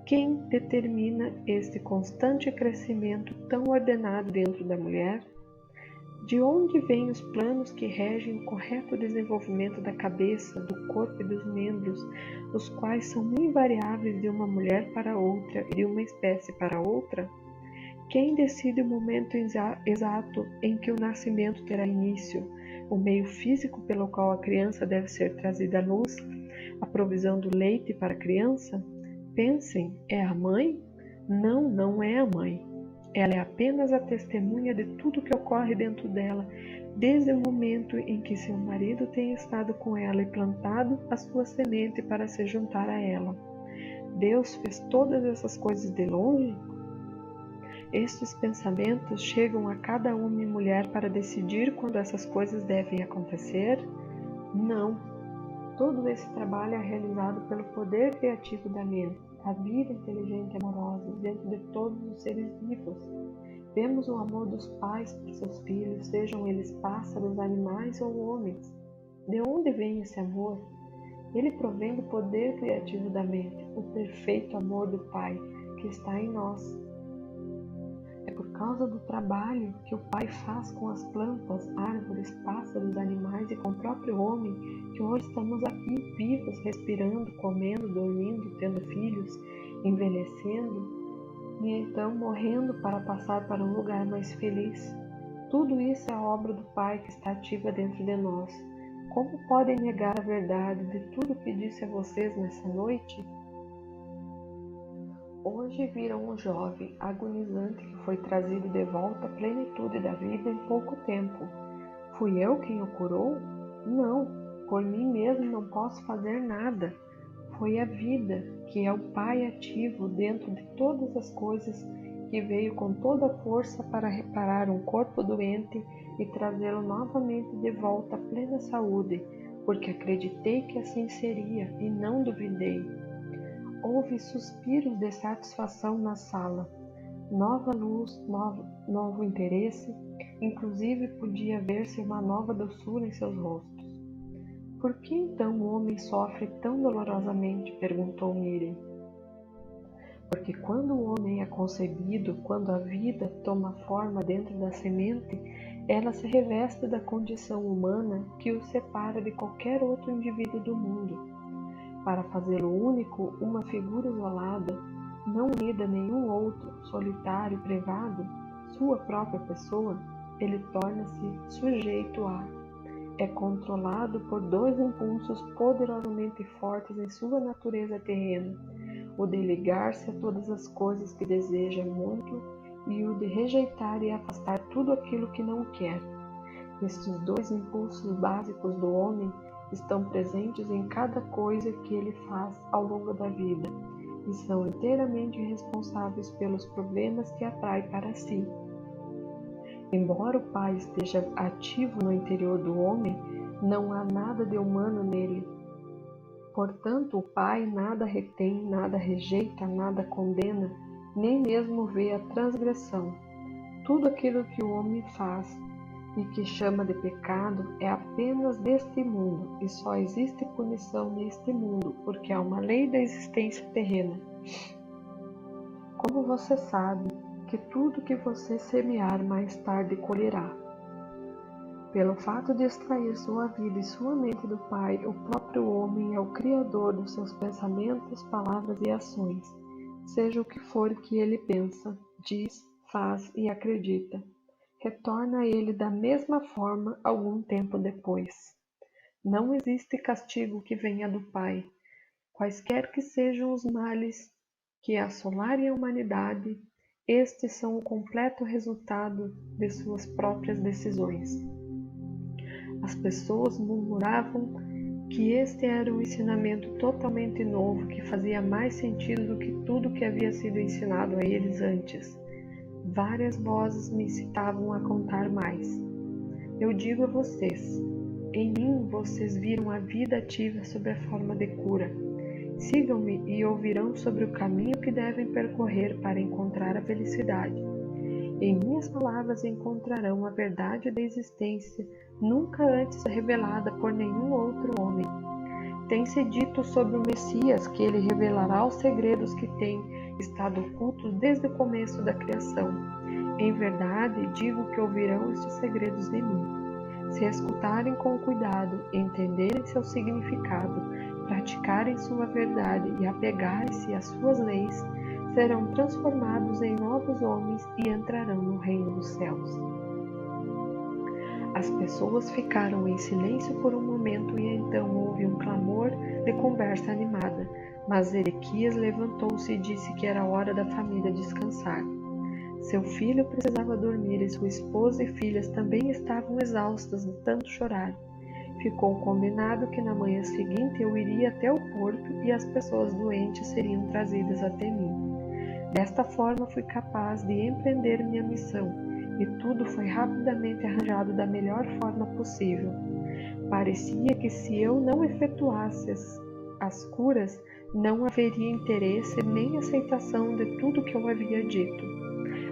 quem determina este constante crescimento tão ordenado dentro da mulher? De onde vêm os planos que regem o correto desenvolvimento da cabeça, do corpo e dos membros, os quais são invariáveis de uma mulher para outra e de uma espécie para outra? Quem decide o momento exato em que o nascimento terá início, o meio físico pelo qual a criança deve ser trazida à luz, a provisão do leite para a criança? Pensem, é a mãe? Não, não é a mãe. Ela é apenas a testemunha de tudo que ocorre dentro dela, desde o momento em que seu marido tem estado com ela e plantado a sua semente para se juntar a ela. Deus fez todas essas coisas de longe? Estes pensamentos chegam a cada homem e mulher para decidir quando essas coisas devem acontecer? Não. Todo esse trabalho é realizado pelo poder criativo da mente, a vida inteligente e amorosa dentro de todos os seres vivos. Vemos o amor dos pais por seus filhos, sejam eles pássaros, animais ou homens. De onde vem esse amor? Ele provém do poder criativo da mente, o perfeito amor do Pai que está em nós. É por causa do trabalho que o Pai faz com as plantas, árvores, pássaros, animais e com o próprio homem que hoje estamos aqui vivos, respirando, comendo, dormindo, tendo filhos, envelhecendo e então morrendo para passar para um lugar mais feliz. Tudo isso é a obra do Pai que está ativa dentro de nós. Como podem negar a verdade de tudo que disse a vocês nessa noite? Hoje viram um jovem agonizante que foi trazido de volta à plenitude da vida em pouco tempo. Fui eu quem o curou? Não, por mim mesmo não posso fazer nada. Foi a vida, que é o Pai ativo dentro de todas as coisas, que veio com toda a força para reparar um corpo doente e trazê-lo novamente de volta à plena saúde, porque acreditei que assim seria e não duvidei. Houve suspiros de satisfação na sala, nova luz, novo interesse, inclusive podia ver-se uma nova doçura em seus rostos. Por que então o homem sofre tão dolorosamente? Perguntou Miriam. Porque quando o homem é concebido, quando a vida toma forma dentro da semente, ela se reveste da condição humana que o separa de qualquer outro indivíduo do mundo. Para fazê-lo único, uma figura isolada, não unida a nenhum outro, solitário, privado, sua própria pessoa, ele torna-se sujeito a. É controlado por dois impulsos poderosamente fortes em sua natureza terrena, o de ligar-se a todas as coisas que deseja muito e o de rejeitar e afastar tudo aquilo que não quer. Estes dois impulsos básicos do homem estão presentes em cada coisa que ele faz ao longo da vida e são inteiramente responsáveis pelos problemas que atrai para si. Embora o Pai esteja ativo no interior do homem, não há nada de humano nele. Portanto, o Pai nada retém, nada rejeita, nada condena, nem mesmo vê a transgressão. Tudo aquilo que o homem faz e que chama de pecado é apenas deste mundo, e só existe punição neste mundo, porque há uma lei da existência terrena. Como você sabe que tudo que você semear mais tarde colherá? Pelo fato de extrair sua vida e sua mente do Pai, o próprio homem é o criador dos seus pensamentos, palavras e ações, seja o que for que ele pensa, diz, faz e acredita. Retorna a ele da mesma forma algum tempo depois. Não existe castigo que venha do Pai. Quaisquer que sejam os males que assolarem a humanidade, estes são o completo resultado de suas próprias decisões. As pessoas murmuravam que este era um ensinamento totalmente novo, que fazia mais sentido do que tudo que havia sido ensinado a eles antes. Várias vozes me incitavam a contar mais. Eu digo a vocês, em mim vocês viram a vida ativa sob a forma de cura. Sigam-me e ouvirão sobre o caminho que devem percorrer para encontrar a felicidade. Em minhas palavras encontrarão a verdade da existência, nunca antes revelada por nenhum outro homem. Tem-se dito sobre o Messias que ele revelará os segredos que têm estado ocultos desde o começo da criação. Em verdade, digo que ouvirão estes segredos de mim. Se escutarem com cuidado, entenderem seu significado, praticarem sua verdade e apegarem-se às suas leis, serão transformados em novos homens e entrarão no reino dos céus. As pessoas ficaram em silêncio por um momento e então houve um clamor de conversa animada, mas Ezequias levantou-se e disse que era hora da família descansar. Seu filho precisava dormir e sua esposa e filhas também estavam exaustas de tanto chorar. Ficou combinado que na manhã seguinte eu iria até o porto e as pessoas doentes seriam trazidas até mim. Desta forma fui capaz de empreender minha missão e tudo foi rapidamente arranjado da melhor forma possível. Parecia que se eu não efetuasse as curas, não haveria interesse nem aceitação de tudo que eu havia dito.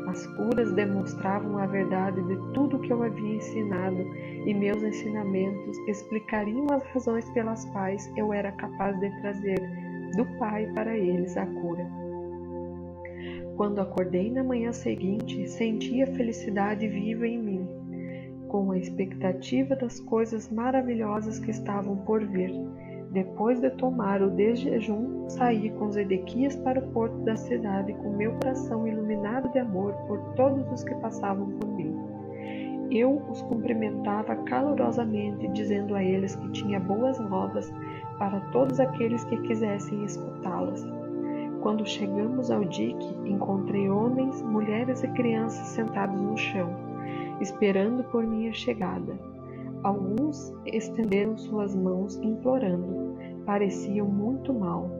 As curas demonstravam a verdade de tudo que eu havia ensinado e meus ensinamentos explicariam as razões pelas quais eu era capaz de trazer do Pai para eles a cura. Quando acordei na manhã seguinte, senti a felicidade viva em mim, com a expectativa das coisas maravilhosas que estavam por vir. Depois de tomar o desjejum, saí com Zedequias para o porto da cidade com meu coração iluminado de amor por todos os que passavam por mim. Eu os cumprimentava calorosamente, dizendo a eles que tinha boas novas para todos aqueles que quisessem escutá-las. Quando chegamos ao dique, encontrei homens, mulheres e crianças sentados no chão, esperando por minha chegada. Alguns estenderam suas mãos implorando. Pareciam muito mal.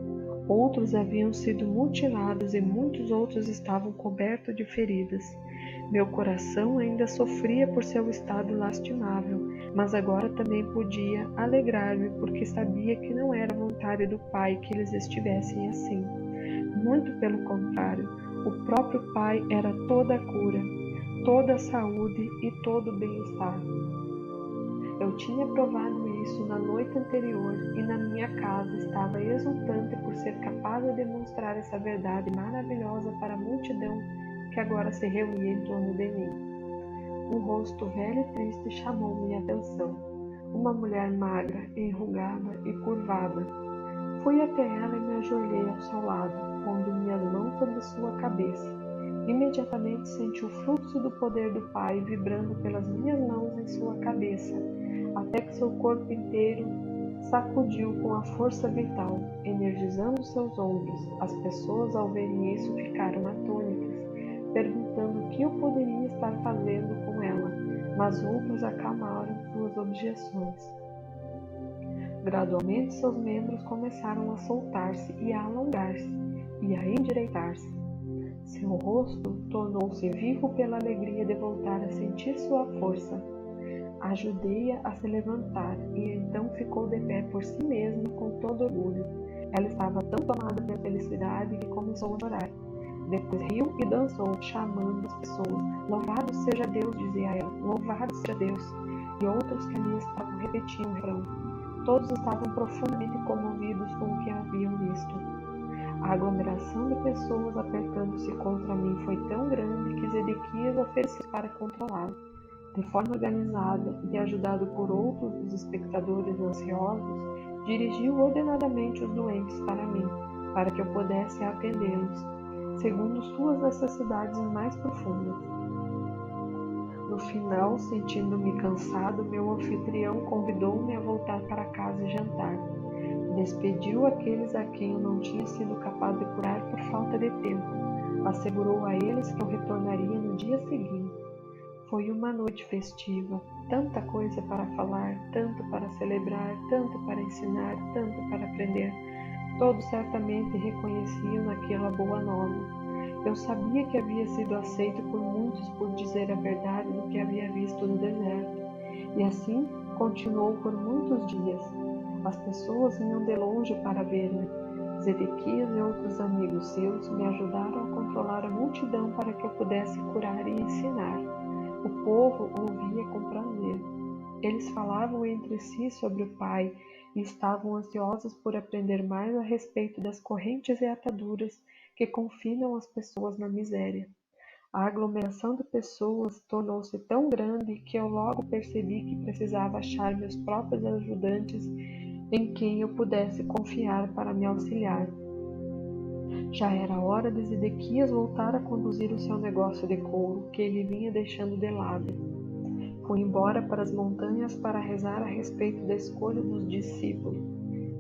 Outros haviam sido mutilados e muitos outros estavam cobertos de feridas. Meu coração ainda sofria por seu estado lastimável, mas agora também podia alegrar-me porque sabia que não era vontade do Pai que eles estivessem assim. Muito pelo contrário, o próprio Pai era toda a cura, toda a saúde e todo o bem-estar. Eu tinha provado isso na noite anterior e na minha casa estava exultante por ser capaz de demonstrar essa verdade maravilhosa para a multidão que agora se reunia em torno de mim. Um rosto velho e triste chamou minha atenção. Uma mulher magra, enrugada e curvada. Fui até ela e me ajoelhei ao seu lado, pondo minhas mãos sobre sua cabeça. Imediatamente senti o fluxo do poder do Pai vibrando pelas minhas mãos em sua cabeça, até que seu corpo inteiro sacudiu com a força vital, energizando seus ombros. As pessoas, ao verem isso, ficaram atônitas, perguntando o que eu poderia estar fazendo com ela. mas outros acalmaram suas objeções. Gradualmente, seus membros começaram a soltar-se e a alongar-se e a endireitar-se. Seu rosto tornou-se vivo pela alegria de voltar a sentir sua força. Ajudei-a a se levantar e então ficou de pé por si mesma com todo orgulho. Ela estava tão tomada pela felicidade que começou a chorar. Depois riu e dançou, chamando as pessoas. Louvado seja Deus, dizia ela, louvado seja Deus. E outros que ali estavam repetiam o refrão. Todos estavam profundamente comovidos com o que haviam visto. A aglomeração de pessoas apertando-se contra mim foi tão grande que Zedequias ofereceu para controlá-la. De forma organizada e ajudado por outros dos espectadores ansiosos, dirigiu ordenadamente os doentes para mim, para que eu pudesse atendê-los, segundo suas necessidades mais profundas. No final, sentindo-me cansado, meu anfitrião convidou-me a voltar para casa e jantar. Despediu aqueles a quem eu não tinha sido capaz de curar por falta de tempo. Assegurou a eles que eu retornaria no dia seguinte. Foi uma noite festiva, tanta coisa para falar, tanto para celebrar, tanto para ensinar, tanto para aprender. Todos certamente reconheciam naquela boa nova. Eu sabia que havia sido aceito por muitos por dizer a verdade do que havia visto no deserto. E assim continuou por muitos dias. As pessoas vinham de longe para ver-me. Zedequias e outros amigos seus me ajudaram a controlar a multidão para que eu pudesse curar e ensinar. O povo ouvia com prazer. Eles falavam entre si sobre o Pai e estavam ansiosos por aprender mais a respeito das correntes e ataduras que confinam as pessoas na miséria. A aglomeração de pessoas tornou-se tão grande que eu logo percebi que precisava achar meus próprios ajudantes em quem eu pudesse confiar para me auxiliar. Já era hora de Zedequias voltar a conduzir o seu negócio de couro, que ele vinha deixando de lado. Fui embora para as montanhas para rezar a respeito da escolha dos discípulos,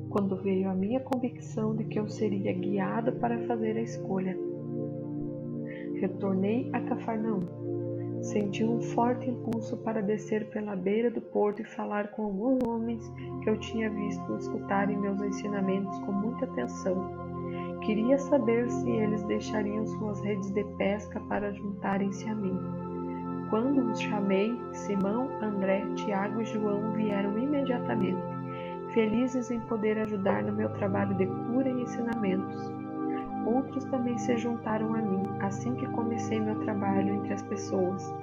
quando veio a minha convicção de que eu seria guiado para fazer a escolha. Retornei a Cafarnaum. Senti um forte impulso para descer pela beira do porto e falar com alguns homens que eu tinha visto escutarem meus ensinamentos com muita atenção. Queria saber se eles deixariam suas redes de pesca para juntarem-se a mim. Quando os chamei, Simão, André, Tiago e João vieram imediatamente, felizes em poder ajudar no meu trabalho de cura e ensinamentos. Outros também se juntaram a mim, assim que comecei meu trabalho entre as pessoas.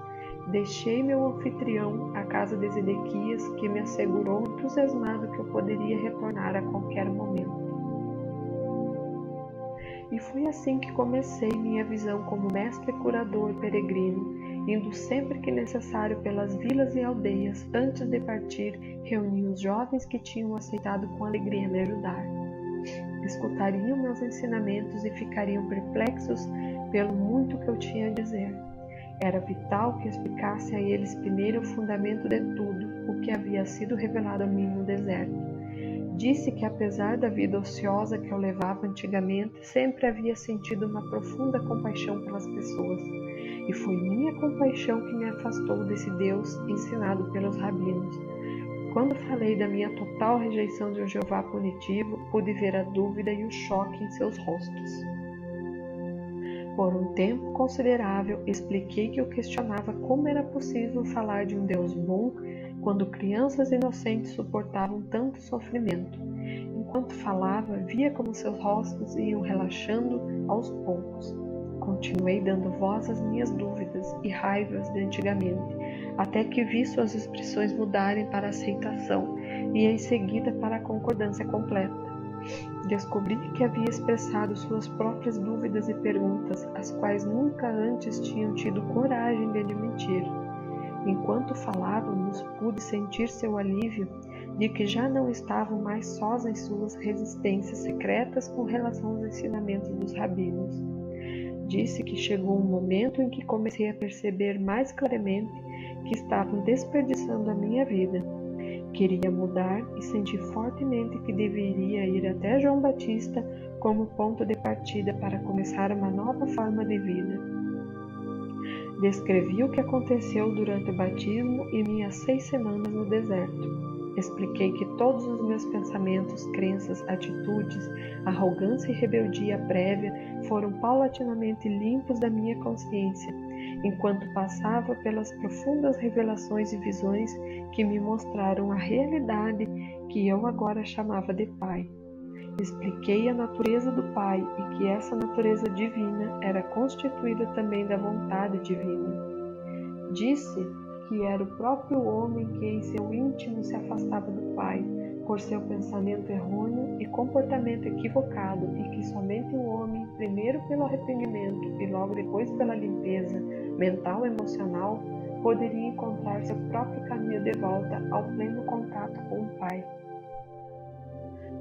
Deixei meu anfitrião à casa de Zedequias, que me assegurou entusiasmado que eu poderia retornar a qualquer momento. E foi assim que comecei minha visão como mestre curador peregrino, indo sempre que necessário pelas vilas e aldeias. Antes de partir, reuni os jovens que tinham aceitado com alegria me ajudar. Escutariam meus ensinamentos e ficariam perplexos pelo muito que eu tinha a dizer. Era vital que explicasse a eles primeiro o fundamento de tudo, o que havia sido revelado a mim no deserto. Disse que, apesar da vida ociosa que eu levava antigamente, sempre havia sentido uma profunda compaixão pelas pessoas. E foi minha compaixão que me afastou desse Deus ensinado pelos rabinos. Quando falei da minha total rejeição de um Jeová punitivo, pude ver a dúvida e o choque em seus rostos. Por um tempo considerável, expliquei que eu questionava como era possível falar de um Deus bom quando crianças inocentes suportavam tanto sofrimento. Enquanto falava, via como seus rostos iam relaxando aos poucos. Continuei dando voz às minhas dúvidas e raivas de antigamente, até que vi suas expressões mudarem para a aceitação e em seguida para a concordância completa. Descobri que havia expressado suas próprias dúvidas e perguntas, as quais nunca antes tinham tido coragem de admitir. Enquanto falávamos, pude sentir seu alívio de que já não estavam mais sós em suas resistências secretas com relação aos ensinamentos dos rabinos. Disse que chegou um momento em que comecei a perceber mais claramente que estavam desperdiçando a minha vida. Queria mudar e senti fortemente que deveria ir até João Batista como ponto de partida para começar uma nova forma de vida. Descrevi o que aconteceu durante o batismo e minhas 6 semanas no deserto. Expliquei que todos os meus pensamentos, crenças, atitudes, arrogância e rebeldia prévia foram paulatinamente limpos da minha consciência, enquanto passava pelas profundas revelações e visões que me mostraram a realidade que eu agora chamava de Pai. Expliquei a natureza do Pai e que essa natureza divina era constituída também da vontade divina. Disse que era o próprio homem que em seu íntimo se afastava do Pai, por seu pensamento errôneo e comportamento equivocado, e que somente o homem, primeiro pelo arrependimento e logo depois pela limpeza mental e emocional, poderia encontrar seu próprio caminho de volta ao pleno contato com o Pai.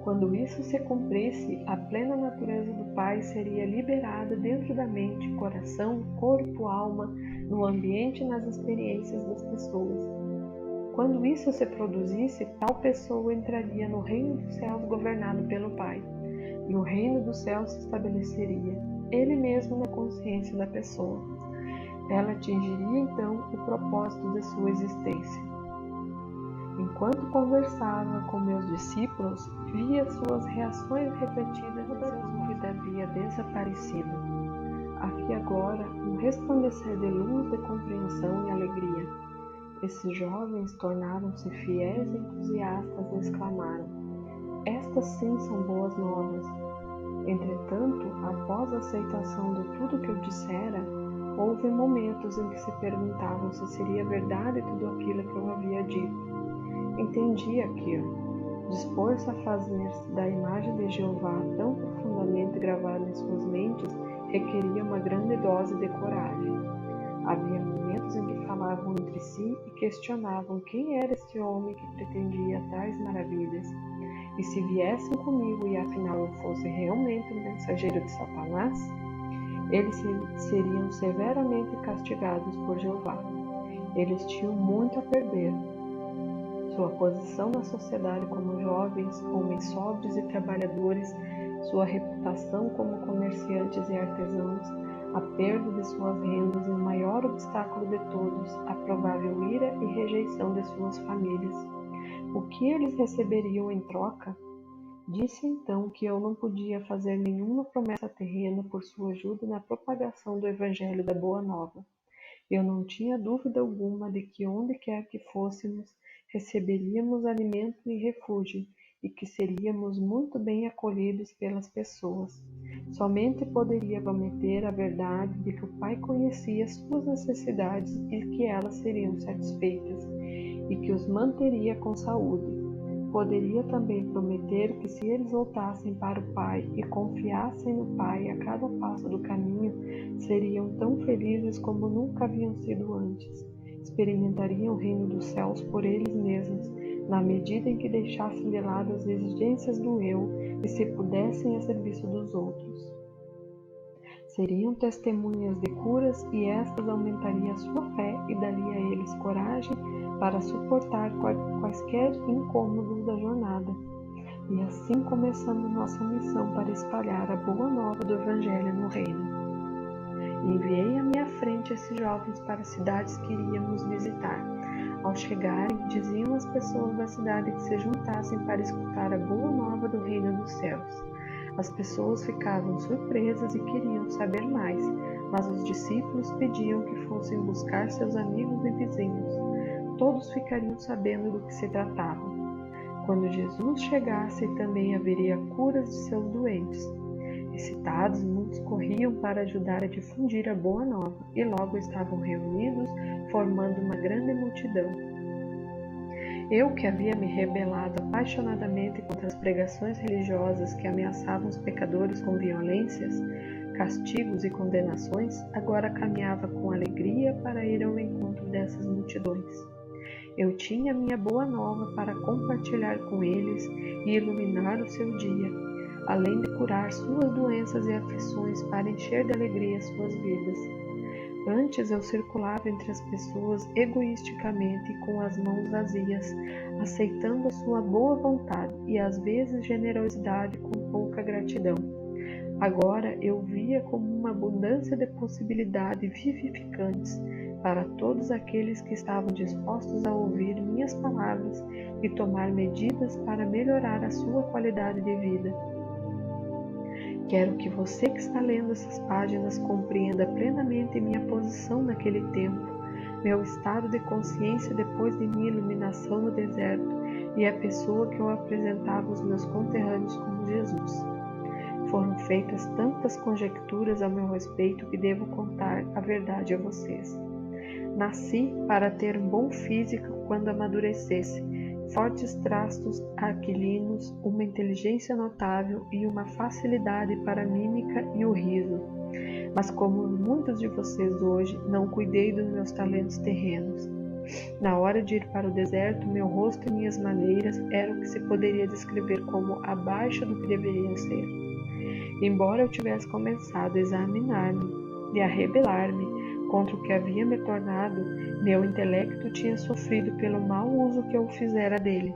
Quando isso se cumprisse, a plena natureza do Pai seria liberada dentro da mente, coração, corpo, alma, no ambiente e nas experiências das pessoas. Quando isso se produzisse, tal pessoa entraria no reino dos céus governado pelo Pai, e o reino dos céus se estabeleceria, ele mesmo na consciência da pessoa. Ela atingiria então o propósito de sua existência. Enquanto conversava com meus discípulos, via suas reações refletidas toda a dúvida havia desaparecido. Havia agora um resplandecer de luz, de compreensão e alegria. Esses jovens tornaram-se fiéis e entusiastas e exclamaram: "Estas sim são boas novas." Entretanto, após a aceitação de tudo que eu dissera, houve momentos em que se perguntavam se seria verdade tudo aquilo que eu havia dito. Entendi aquilo. Dispor-se a fazer-se da imagem de Jeová tão profundamente gravada em suas mentes requeria uma grande dose de coragem. Havia momentos em que falavam entre si e questionavam quem era este homem que pretendia tais maravilhas, e se viessem comigo e afinal eu fosse realmente um mensageiro de Satanás, eles seriam severamente castigados por Jeová. Eles tinham muito a perder. Sua posição na sociedade como jovens, homens sóbrios e trabalhadores, sua reputação como comerciantes e artesãos, a perda de suas rendas e o maior obstáculo de todos, a provável ira e rejeição de suas famílias. O que eles receberiam em troca? Disse então que eu não podia fazer nenhuma promessa terrena por sua ajuda na propagação do Evangelho da Boa Nova. Eu não tinha dúvida alguma de que onde quer que fôssemos, receberíamos alimento e refúgio, e que seríamos muito bem acolhidos pelas pessoas. Somente poderia prometer a verdade de que o Pai conhecia suas necessidades e que elas seriam satisfeitas, e que os manteria com saúde. Poderia também prometer que se eles voltassem para o Pai e confiassem no Pai a cada passo do caminho, seriam tão felizes como nunca haviam sido antes. Experimentariam o reino dos céus por eles mesmos, na medida em que deixassem de lado as exigências do eu e se pudessem a serviço dos outros. Seriam testemunhas de curas e estas aumentariam a sua fé e daria a eles coragem para suportar quaisquer incômodos da jornada. E assim começamos nossa missão para espalhar a boa nova do Evangelho no reino. Enviei à minha frente esses jovens para as cidades que iríamos visitar. Ao chegarem, diziam às pessoas da cidade que se juntassem para escutar a boa nova do reino dos céus. As pessoas ficavam surpresas e queriam saber mais, mas os discípulos pediam que fossem buscar seus amigos e vizinhos. Todos ficariam sabendo do que se tratava. Quando Jesus chegasse, também haveria curas de seus doentes. Excitados, muitos corriam para ajudar a difundir a boa nova, e logo estavam reunidos, formando uma grande multidão. Eu, que havia me rebelado apaixonadamente contra as pregações religiosas que ameaçavam os pecadores com violências, castigos e condenações, agora caminhava com alegria para ir ao encontro dessas multidões. Eu tinha minha boa nova para compartilhar com eles e iluminar o seu dia, além de curar suas doenças e aflições para encher de alegria suas vidas. Antes eu circulava entre as pessoas egoisticamente e com as mãos vazias, aceitando a sua boa vontade e às vezes generosidade com pouca gratidão. Agora eu via como uma abundância de possibilidades vivificantes para todos aqueles que estavam dispostos a ouvir minhas palavras e tomar medidas para melhorar a sua qualidade de vida. Quero que você que está lendo essas páginas compreenda plenamente minha posição naquele tempo, meu estado de consciência depois de minha iluminação no deserto e a pessoa que eu apresentava aos meus conterrâneos como Jesus. Foram feitas tantas conjecturas a meu respeito que devo contar a verdade a vocês. Nasci para ter um bom físico quando amadurecesse, fortes traços aquilinos, uma inteligência notável e uma facilidade para a mímica e o riso. Mas como muitos de vocês hoje, não cuidei dos meus talentos terrenos. Na hora de ir para o deserto, meu rosto e minhas maneiras eram o que se poderia descrever como abaixo do que deveriam ser. Embora eu tivesse começado a examinar-me e a rebelar-me contra o que havia me tornado, meu intelecto tinha sofrido pelo mau uso que eu fizera dele,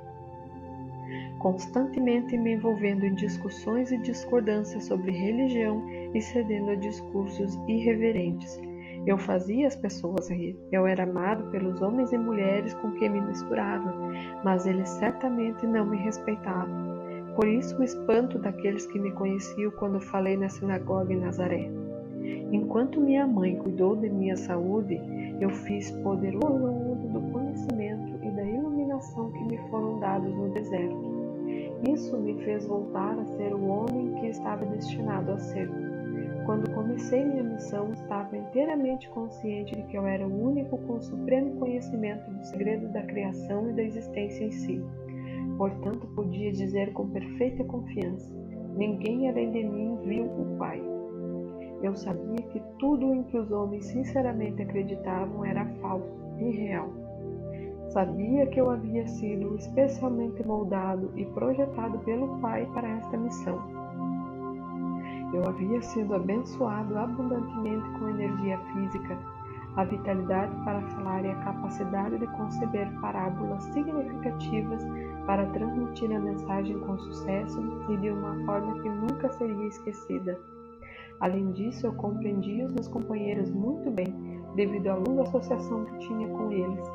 constantemente me envolvendo em discussões e discordâncias sobre religião e cedendo a discursos irreverentes. Eu fazia as pessoas rir. Eu era amado pelos homens e mulheres com quem me misturava, mas eles certamente não me respeitavam. Por isso o espanto daqueles que me conheciam quando falei na sinagoga em Nazaré. Enquanto minha mãe cuidou de minha saúde, eu fiz poderoso uso do conhecimento e da iluminação que me foram dados no deserto. Isso me fez voltar a ser o homem que estava destinado a ser. Quando comecei minha missão, estava inteiramente consciente de que eu era o único com o supremo conhecimento dos segredos da criação e da existência em si. Portanto, podia dizer com perfeita confiança: ninguém além de mim viu o Pai. Eu sabia que tudo em que os homens sinceramente acreditavam era falso e irreal. Sabia que eu havia sido especialmente moldado e projetado pelo Pai para esta missão. Eu havia sido abençoado abundantemente com energia física, a vitalidade para falar e a capacidade de conceber parábolas significativas para transmitir a mensagem com sucesso e de uma forma que nunca seria esquecida. Além disso, eu compreendia os meus companheiros muito bem, devido à longa associação que tinha com eles.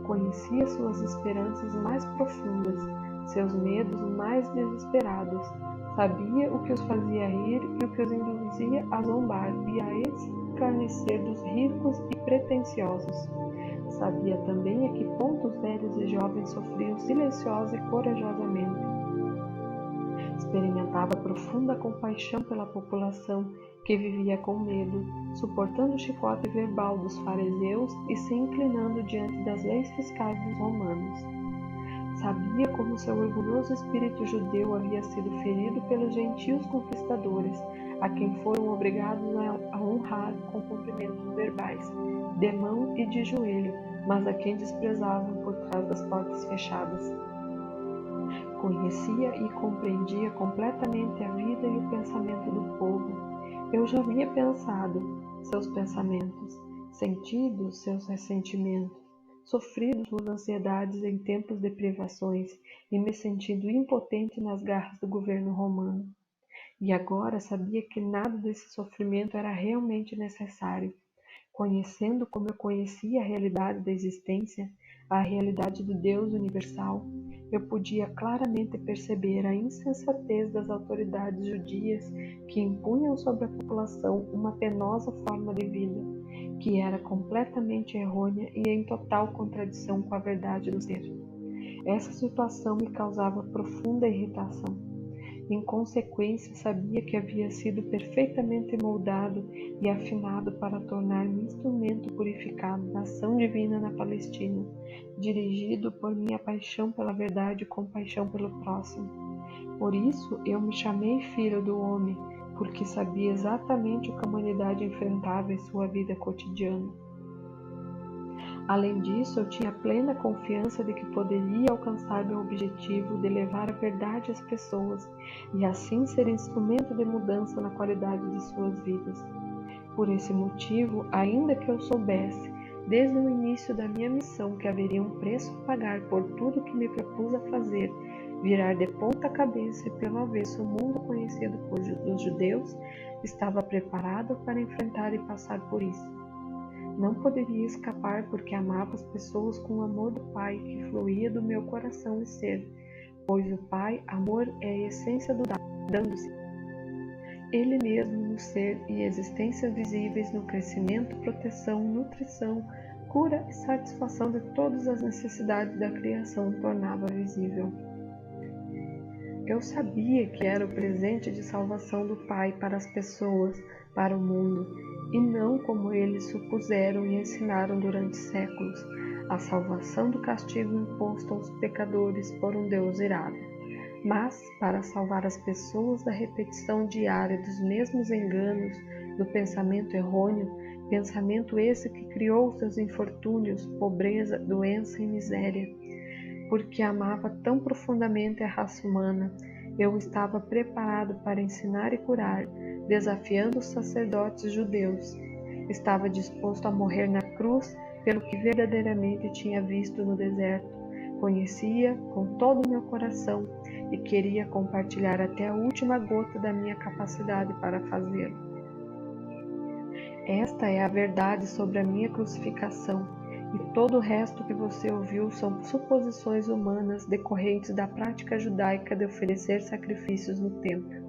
Conhecia suas esperanças mais profundas, seus medos mais desesperados. Sabia o que os fazia rir e o que os induzia a zombar e a escarnecer dos ricos e pretensiosos. Sabia também a que ponto os velhos e jovens sofriam silenciosa e corajosamente. Experimentava profunda compaixão pela população que vivia com medo, suportando o chicote verbal dos fariseus e se inclinando diante das leis fiscais dos romanos. Sabia como seu orgulhoso espírito judeu havia sido ferido pelos gentios conquistadores, a quem foram obrigados a honrar com cumprimentos verbais, de mão e de joelho, mas a quem desprezavam por trás das portas fechadas. Conhecia e compreendia completamente a vida e o pensamento do povo. Eu já havia pensado seus pensamentos, sentido seus ressentimentos, sofrido suas ansiedades em tempos de privações e me sentido impotente nas garras do governo romano. E agora sabia que nada desse sofrimento era realmente necessário. Conhecendo como eu conhecia a realidade da existência, a realidade do Deus universal, eu podia claramente perceber a insensatez das autoridades judias que impunham sobre a população uma penosa forma de vida, que era completamente errônea e em total contradição com a verdade do ser. Essa situação me causava profunda irritação. Em consequência, sabia que havia sido perfeitamente moldado e afinado para tornar-me instrumento purificado da ação divina na Palestina, dirigido por minha paixão pela verdade e compaixão pelo próximo. Por isso, eu me chamei filho do homem, porque sabia exatamente o que a humanidade enfrentava em sua vida cotidiana. Além disso, eu tinha plena confiança de que poderia alcançar meu objetivo de levar a verdade às pessoas e assim ser instrumento de mudança na qualidade de suas vidas. Por esse motivo, ainda que eu soubesse, desde o início da minha missão, que haveria um preço a pagar por tudo que me propus a fazer, virar de ponta cabeça e pelo avesso o mundo conhecido dos judeus, estava preparado para enfrentar e passar por isso. Não poderia escapar porque amava as pessoas com o amor do Pai que fluía do meu coração e ser, pois o Pai, amor, é a essência do dando-se. Ele mesmo no ser e existência visíveis no crescimento, proteção, nutrição, cura e satisfação de todas as necessidades da criação tornava visível. Eu sabia que era o presente de salvação do Pai para as pessoas, para o mundo, e não como eles supuseram e ensinaram durante séculos, a salvação do castigo imposto aos pecadores por um Deus irado, mas para salvar as pessoas da repetição diária dos mesmos enganos, do pensamento errôneo, pensamento esse que criou seus infortúnios, pobreza, doença e miséria. Porque amava tão profundamente a raça humana, eu estava preparado para ensinar e curar, desafiando os sacerdotes judeus. Estava disposto a morrer na cruz pelo que verdadeiramente tinha visto no deserto. Conhecia com todo o meu coração e queria compartilhar até a última gota da minha capacidade para fazê-lo. Esta é a verdade sobre a minha crucificação. E todo o resto que você ouviu são suposições humanas decorrentes da prática judaica de oferecer sacrifícios no templo.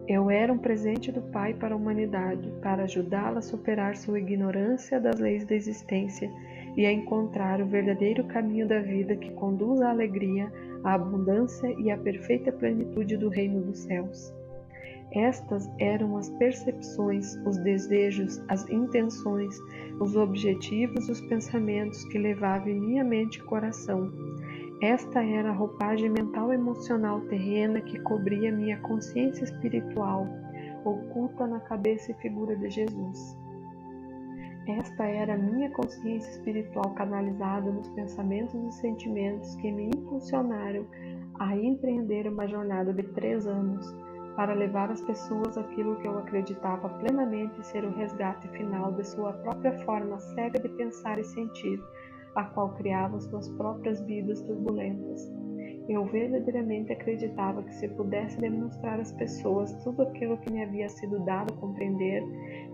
Eu era um presente do Pai para a humanidade, para ajudá-la a superar sua ignorância das leis da existência e a encontrar o verdadeiro caminho da vida que conduz à alegria, à abundância e à perfeita plenitude do reino dos céus. Estas eram as percepções, os desejos, as intenções, os objetivos e os pensamentos que levava em minha mente e coração. Esta era a roupagem mental e emocional terrena que cobria minha consciência espiritual, oculta na cabeça e figura de Jesus. Esta era a minha consciência espiritual canalizada nos pensamentos e sentimentos que me impulsionaram a empreender uma jornada de 3 anos, para levar às pessoas aquilo que eu acreditava plenamente ser o resgate final de sua própria forma cega de pensar e sentir, a qual criava suas próprias vidas turbulentas. Eu verdadeiramente acreditava que se pudesse demonstrar às pessoas tudo aquilo que me havia sido dado a compreender,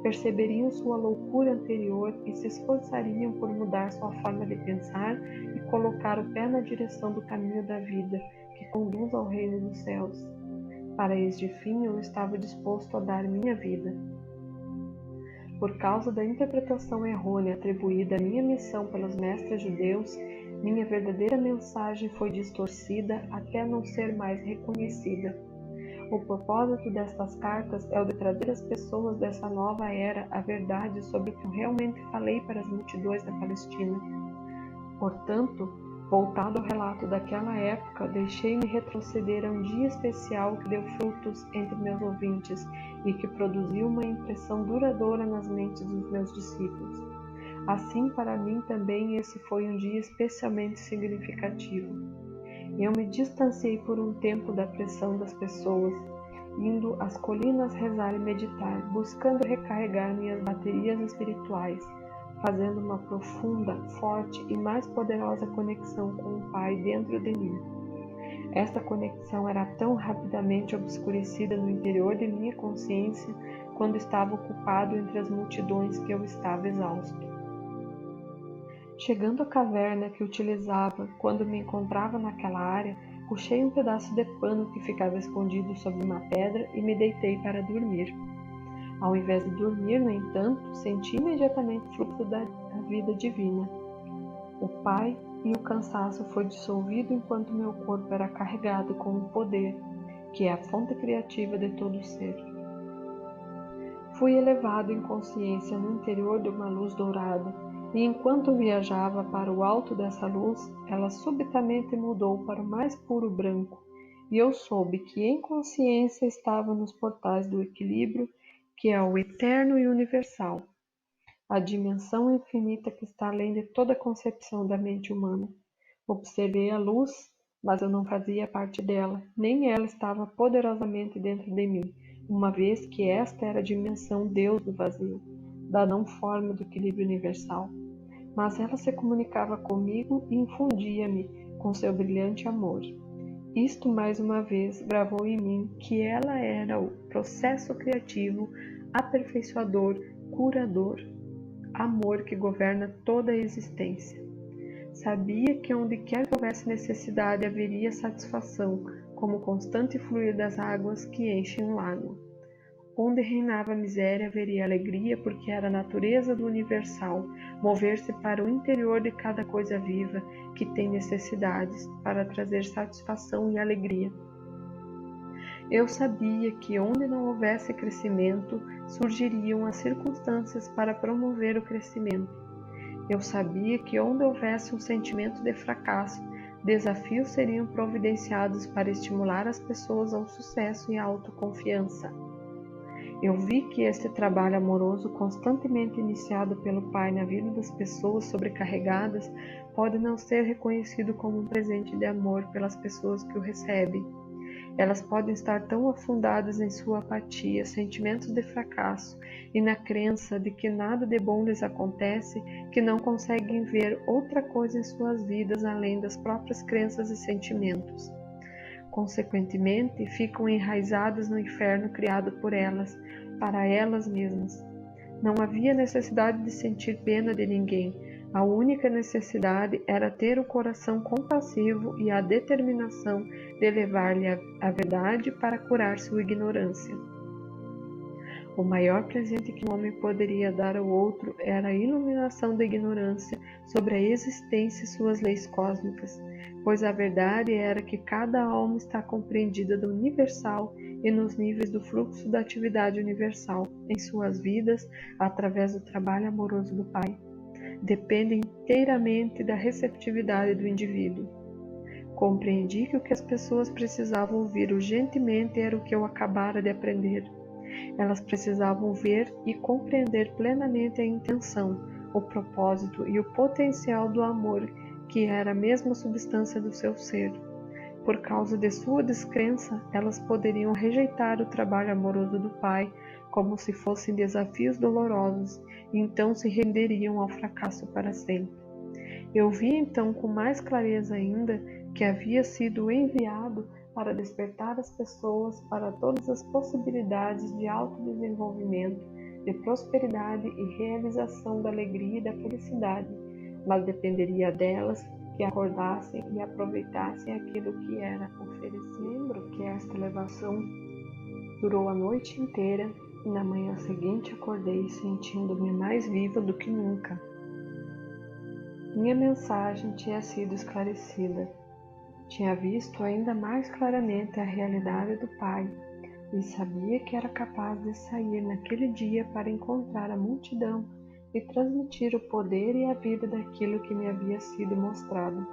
perceberiam sua loucura anterior e se esforçariam por mudar sua forma de pensar e colocar o pé na direção do caminho da vida, que conduz ao reino dos céus. Para este fim eu estava disposto a dar minha vida. Por causa da interpretação errônea atribuída à minha missão pelos mestres judeus, minha verdadeira mensagem foi distorcida até não ser mais reconhecida. O propósito destas cartas é o de trazer às pessoas dessa nova era a verdade sobre o que eu realmente falei para as multidões da Palestina. Portanto, voltado ao relato daquela época, deixei-me retroceder a um dia especial que deu frutos entre meus ouvintes e que produziu uma impressão duradoura nas mentes dos meus discípulos. Assim, para mim também esse foi um dia especialmente significativo. Eu me distanciei por um tempo da pressão das pessoas, indo às colinas rezar e meditar, buscando recarregar minhas baterias espirituais, fazendo uma profunda, forte e mais poderosa conexão com o Pai dentro de mim. Esta conexão era tão rapidamente obscurecida no interior de minha consciência quando estava ocupado entre as multidões que eu estava exausto. Chegando à caverna que utilizava quando me encontrava naquela área, puxei um pedaço de pano que ficava escondido sob uma pedra e me deitei para dormir. Ao invés de dormir, no entanto, senti imediatamente o fluxo da vida divina. O Pai e o cansaço foi dissolvido enquanto meu corpo era carregado com o poder, que é a fonte criativa de todo o ser. Fui elevado em consciência no interior de uma luz dourada, e enquanto viajava para o alto dessa luz, ela subitamente mudou para o mais puro branco, e eu soube que em consciência estava nos portais do equilíbrio, que é o eterno e universal, a dimensão infinita que está além de toda concepção da mente humana. Observei a luz, mas eu não fazia parte dela, nem ela estava poderosamente dentro de mim, uma vez que esta era a dimensão Deus do vazio, da não forma do equilíbrio universal. Mas ela se comunicava comigo e infundia-me com seu brilhante amor. Isto mais uma vez gravou em mim que ela era o processo criativo, aperfeiçoador, curador, amor que governa toda a existência. Sabia que onde quer que houvesse necessidade haveria satisfação, como o constante fluir das águas que enchem um lago. Onde reinava a miséria haveria alegria, porque era a natureza do universal mover-se para o interior de cada coisa viva que tem necessidades para trazer satisfação e alegria. Eu sabia que onde não houvesse crescimento, surgiriam as circunstâncias para promover o crescimento. Eu sabia que onde houvesse um sentimento de fracasso, desafios seriam providenciados para estimular as pessoas ao sucesso e à autoconfiança. Eu vi que este trabalho amoroso constantemente iniciado pelo Pai na vida das pessoas sobrecarregadas pode não ser reconhecido como um presente de amor pelas pessoas que o recebem. Elas podem estar tão afundadas em sua apatia, sentimentos de fracasso e na crença de que nada de bom lhes acontece, que não conseguem ver outra coisa em suas vidas além das próprias crenças e sentimentos. Consequentemente, ficam enraizadas no inferno criado por elas, para elas mesmas. Não havia necessidade de sentir pena de ninguém. A única necessidade era ter o coração compassivo e a determinação de levar-lhe a verdade para curar sua ignorância. O maior presente que um homem poderia dar ao outro era a iluminação da ignorância sobre a existência e suas leis cósmicas, pois a verdade era que cada alma está compreendida do universal e nos níveis do fluxo da atividade universal em suas vidas através do trabalho amoroso do Pai. Depende inteiramente da receptividade do indivíduo. Compreendi que o que as pessoas precisavam ouvir urgentemente era o que eu acabara de aprender. Elas precisavam ver e compreender plenamente a intenção, o propósito e o potencial do amor, que era a mesma substância do seu ser. Por causa de sua descrença, elas poderiam rejeitar o trabalho amoroso do Pai como se fossem desafios dolorosos, e então se renderiam ao fracasso para sempre. Eu vi então com mais clareza ainda que havia sido enviado para despertar as pessoas para todas as possibilidades de autodesenvolvimento, de prosperidade e realização da alegria e da felicidade, mas dependeria delas que acordassem e aproveitassem aquilo que era oferecido. Lembro que esta elevação durou a noite inteira e na manhã seguinte acordei sentindo-me mais viva do que nunca. Minha mensagem tinha sido esclarecida. Tinha visto ainda mais claramente a realidade do Pai e sabia que era capaz de sair naquele dia para encontrar a multidão e transmitir o poder e a vida daquilo que me havia sido mostrado.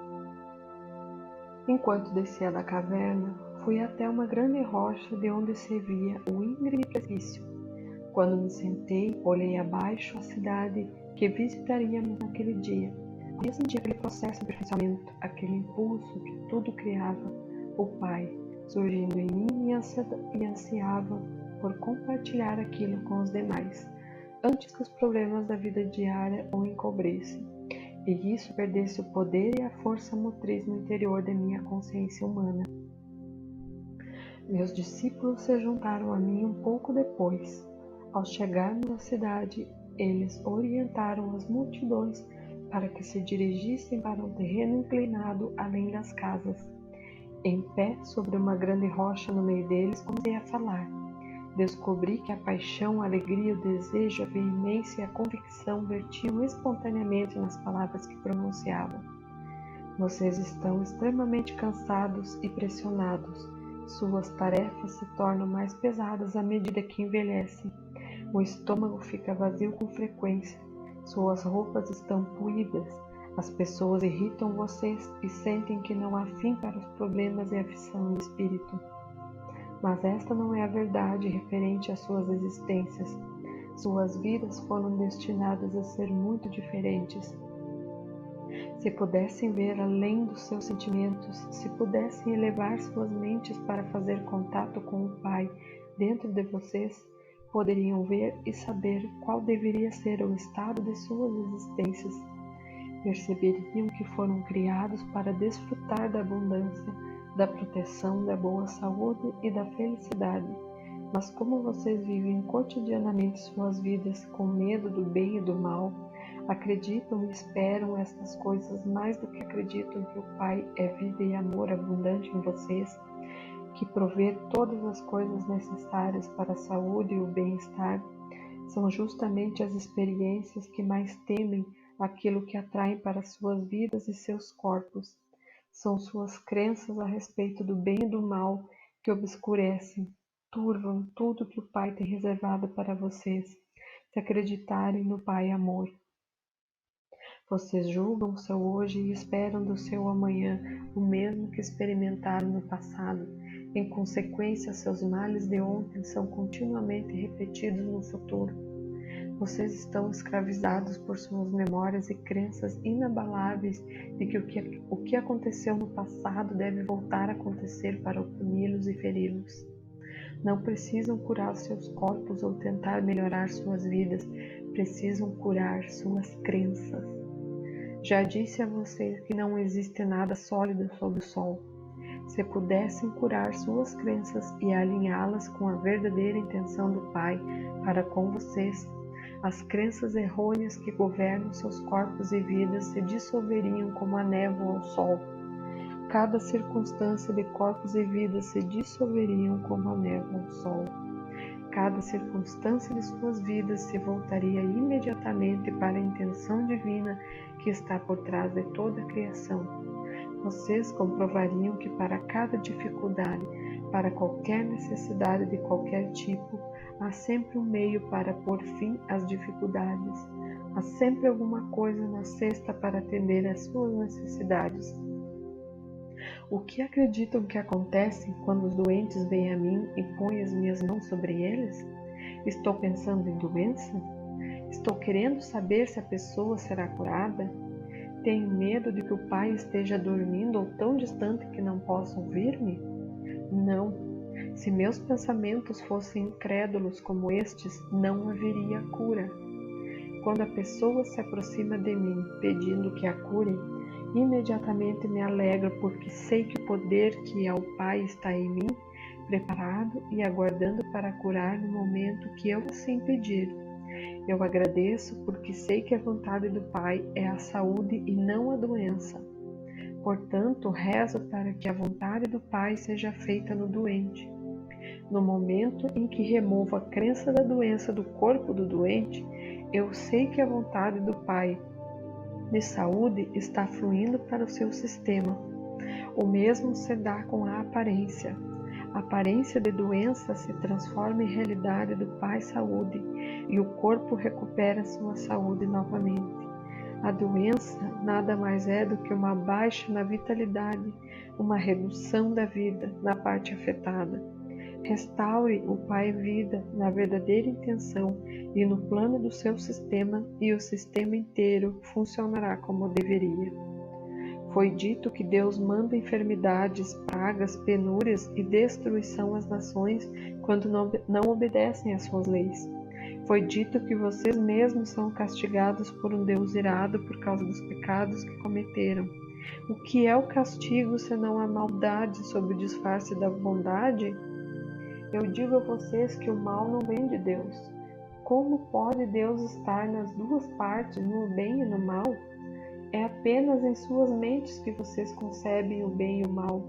Enquanto descia da caverna, fui até uma grande rocha de onde se via o íngreme precipício. Quando me sentei, olhei abaixo a cidade que visitaríamos naquele dia. Eu senti aquele processo de aperfeiçoamento, aquele impulso que tudo criava, o Pai, surgindo em mim e ansiava por compartilhar aquilo com os demais, antes que os problemas da vida diária o encobrissem, e isso perdesse o poder e a força motriz no interior de minha consciência humana. Meus discípulos se juntaram a mim um pouco depois. Ao chegarmos à cidade, eles orientaram as multidões para que se dirigissem para um terreno inclinado além das casas. Em pé, sobre uma grande rocha no meio deles, comecei a falar. Descobri que a paixão, a alegria, o desejo, a veemência e a convicção vertiam espontaneamente nas palavras que pronunciava. Vocês estão extremamente cansados e pressionados. Suas tarefas se tornam mais pesadas à medida que envelhecem. O estômago fica vazio com frequência. Suas roupas estão puídas. As pessoas irritam vocês e sentem que não há fim para os problemas e aflição do espírito. Mas esta não é a verdade referente às suas existências. Suas vidas foram destinadas a ser muito diferentes. Se pudessem ver além dos seus sentimentos, se pudessem elevar suas mentes para fazer contato com o Pai dentro de vocês, poderiam ver e saber qual deveria ser o estado de suas existências. Perceberiam que foram criados para desfrutar da abundância, da proteção, da boa saúde e da felicidade. Mas como vocês vivem cotidianamente suas vidas com medo do bem e do mal, acreditam e esperam estas coisas mais do que acreditam que o Pai é vida e amor abundante em vocês, que provê todas as coisas necessárias para a saúde e o bem-estar, são justamente as experiências que mais temem aquilo que atraem para suas vidas e seus corpos. São suas crenças a respeito do bem e do mal que obscurecem, turvam tudo que o Pai tem reservado para vocês, se acreditarem no Pai Amor. Vocês julgam o seu hoje e esperam do seu amanhã o mesmo que experimentaram no passado. Em consequência, seus males de ontem são continuamente repetidos no futuro. Vocês estão escravizados por suas memórias e crenças inabaláveis de que o que aconteceu no passado deve voltar a acontecer para oprimí-los e feri-los. Não precisam curar seus corpos ou tentar melhorar suas vidas, precisam curar suas crenças. Já disse a vocês que não existe nada sólido sob o sol. Se pudessem curar suas crenças e alinhá-las com a verdadeira intenção do Pai para com vocês, as crenças errôneas que governam seus corpos e vidas se dissolveriam como a névoa ao sol. Cada circunstância de corpos e vidas se dissolveriam como a névoa ao sol. Cada circunstância de suas vidas se voltaria imediatamente para a intenção divina que está por trás de toda a criação. Vocês comprovariam que para cada dificuldade, para qualquer necessidade de qualquer tipo, há sempre um meio para pôr fim às dificuldades. Há sempre alguma coisa na cesta para atender às suas necessidades. O que acreditam que acontece quando os doentes vêm a mim e põem as minhas mãos sobre eles? Estou pensando em doença? Estou querendo saber se a pessoa será curada? Tenho medo de que o Pai esteja dormindo ou tão distante que não possa ouvir-me? Não. Se meus pensamentos fossem incrédulos como estes, não haveria cura. Quando a pessoa se aproxima de mim pedindo que a cure, imediatamente me alegro porque sei que o poder que é o Pai está em mim, preparado e aguardando para curar no momento que eu assim pedir. Eu agradeço porque sei que a vontade do Pai é a saúde e não a doença. Portanto, rezo para que a vontade do Pai seja feita no doente. No momento em que removo a crença da doença do corpo do doente, eu sei que a vontade do Pai de saúde está fluindo para o seu sistema. O mesmo se dá com a aparência. A aparência de doença se transforma em realidade do Pai Saúde e o corpo recupera sua saúde novamente. A doença nada mais é do que uma baixa na vitalidade, uma redução da vida na parte afetada. Restaure o Pai Vida na verdadeira intenção e no plano do seu sistema, e o sistema inteiro funcionará como deveria. Foi dito que Deus manda enfermidades, pragas, penúrias e destruição às nações quando não obedecem às suas leis. Foi dito que vocês mesmos são castigados por um Deus irado por causa dos pecados que cometeram. O que é o castigo senão a maldade sob o disfarce da bondade? Eu digo a vocês que o mal não vem de Deus. Como pode Deus estar nas duas partes, no bem e no mal? É apenas em suas mentes que vocês concebem o bem e o mal.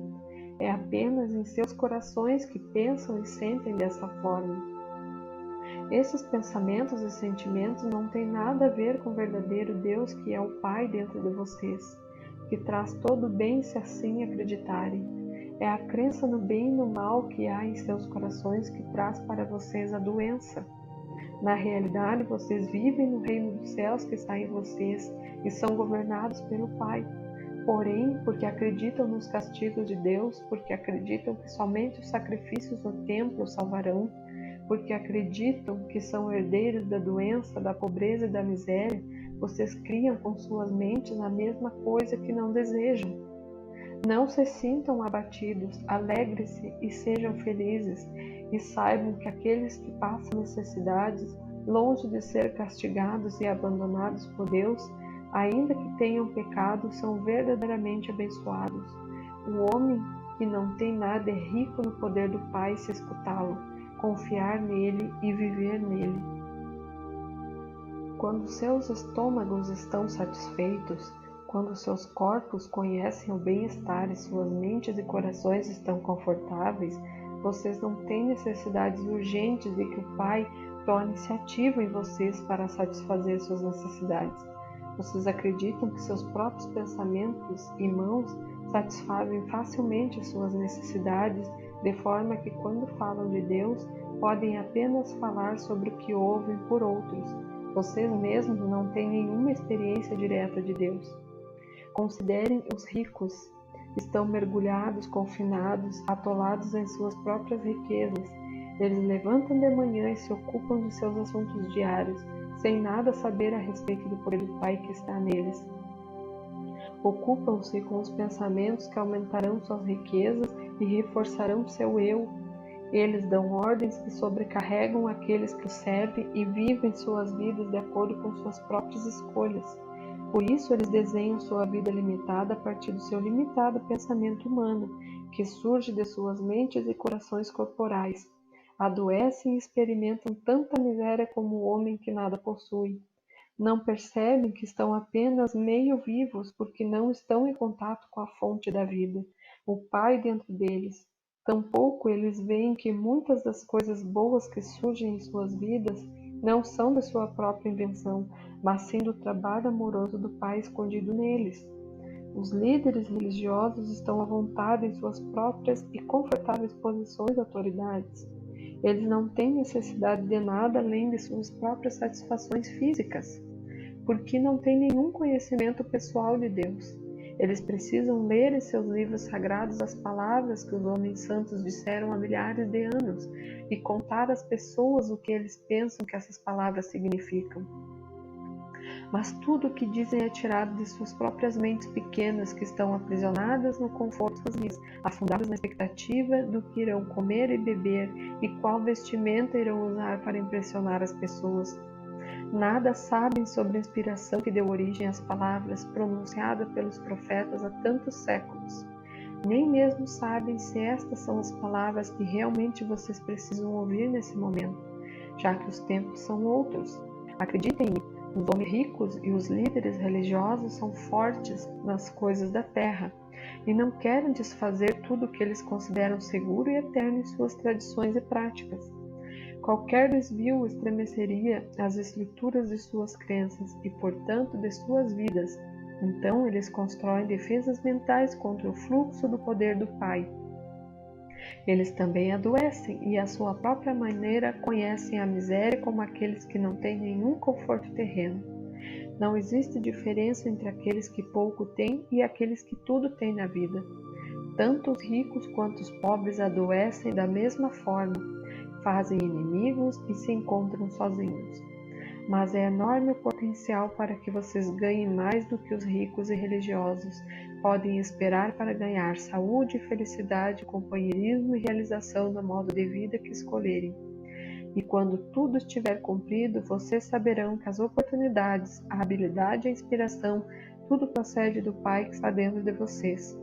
É apenas em seus corações que pensam e sentem dessa forma. Esses pensamentos e sentimentos não têm nada a ver com o verdadeiro Deus que é o Pai dentro de vocês, que traz todo o bem se assim acreditarem. É a crença no bem e no mal que há em seus corações que traz para vocês a doença. Na realidade, vocês vivem no reino dos céus que está em vocês e são governados pelo Pai. Porém, porque acreditam nos castigos de Deus, porque acreditam que somente os sacrifícios no templo salvarão, porque acreditam que são herdeiros da doença, da pobreza e da miséria, vocês criam com suas mentes a mesma coisa que não desejam. Não se sintam abatidos, alegrem-se e sejam felizes, e saibam que aqueles que passam necessidades, longe de ser castigados e abandonados por Deus, ainda que tenham pecado, são verdadeiramente abençoados. O homem que não tem nada é rico no poder do Pai se escutá-lo, confiar nele e viver nele. Quando seus estômagos estão satisfeitos, quando seus corpos conhecem o bem-estar e suas mentes e corações estão confortáveis, vocês não têm necessidades urgentes de que o Pai torne-se ativo em vocês para satisfazer suas necessidades. Vocês acreditam que seus próprios pensamentos e mãos satisfazem facilmente suas necessidades, de forma que quando falam de Deus, podem apenas falar sobre o que ouvem por outros. Vocês mesmos não têm nenhuma experiência direta de Deus. Considerem os ricos. Estão mergulhados, confinados, atolados em suas próprias riquezas. Eles levantam de manhã e se ocupam de seus assuntos diários, sem nada saber a respeito do poder do Pai que está neles. Ocupam-se com os pensamentos que aumentarão suas riquezas e reforçarão seu eu. Eles dão ordens que sobrecarregam aqueles que os servem e vivem suas vidas de acordo com suas próprias escolhas. Por isso, eles desenham sua vida limitada a partir do seu limitado pensamento humano, que surge de suas mentes e corações corporais. Adoecem e experimentam tanta miséria como o homem que nada possui. Não percebem que estão apenas meio vivos porque não estão em contato com a fonte da vida, o Pai dentro deles. Tampouco eles veem que muitas das coisas boas que surgem em suas vidas não são de sua própria invenção, mas sim do trabalho amoroso do Pai escondido neles. Os líderes religiosos estão à vontade em suas próprias e confortáveis posições de autoridades. Eles não têm necessidade de nada além de suas próprias satisfações físicas, porque não têm nenhum conhecimento pessoal de Deus. Eles precisam ler em seus livros sagrados as palavras que os homens santos disseram há milhares de anos e contar às pessoas o que eles pensam que essas palavras significam. Mas tudo o que dizem é tirado de suas próprias mentes pequenas que estão aprisionadas no conforto das vidas, afundadas na expectativa do que irão comer e beber e qual vestimenta irão usar para impressionar as pessoas. Nada sabem sobre a inspiração que deu origem às palavras pronunciadas pelos profetas há tantos séculos. Nem mesmo sabem se estas são as palavras que realmente vocês precisam ouvir nesse momento, já que os tempos são outros. Acreditem-me, os homens ricos e os líderes religiosos são fortes nas coisas da terra e não querem desfazer tudo o que eles consideram seguro e eterno em suas tradições e práticas. Qualquer desvio estremeceria as estruturas de suas crenças e, portanto, de suas vidas. Então, eles constroem defesas mentais contra o fluxo do poder do Pai. Eles também adoecem e, à sua própria maneira, conhecem a miséria como aqueles que não têm nenhum conforto terreno. Não existe diferença entre aqueles que pouco têm e aqueles que tudo têm na vida. Tanto os ricos quanto os pobres adoecem da mesma forma. Fazem inimigos e se encontram sozinhos. Mas é enorme o potencial para que vocês ganhem mais do que os ricos e religiosos podem esperar para ganhar saúde, felicidade, companheirismo e realização no modo de vida que escolherem. E quando tudo estiver cumprido, vocês saberão que as oportunidades, a habilidade e a inspiração, tudo procede do Pai que está dentro de vocês.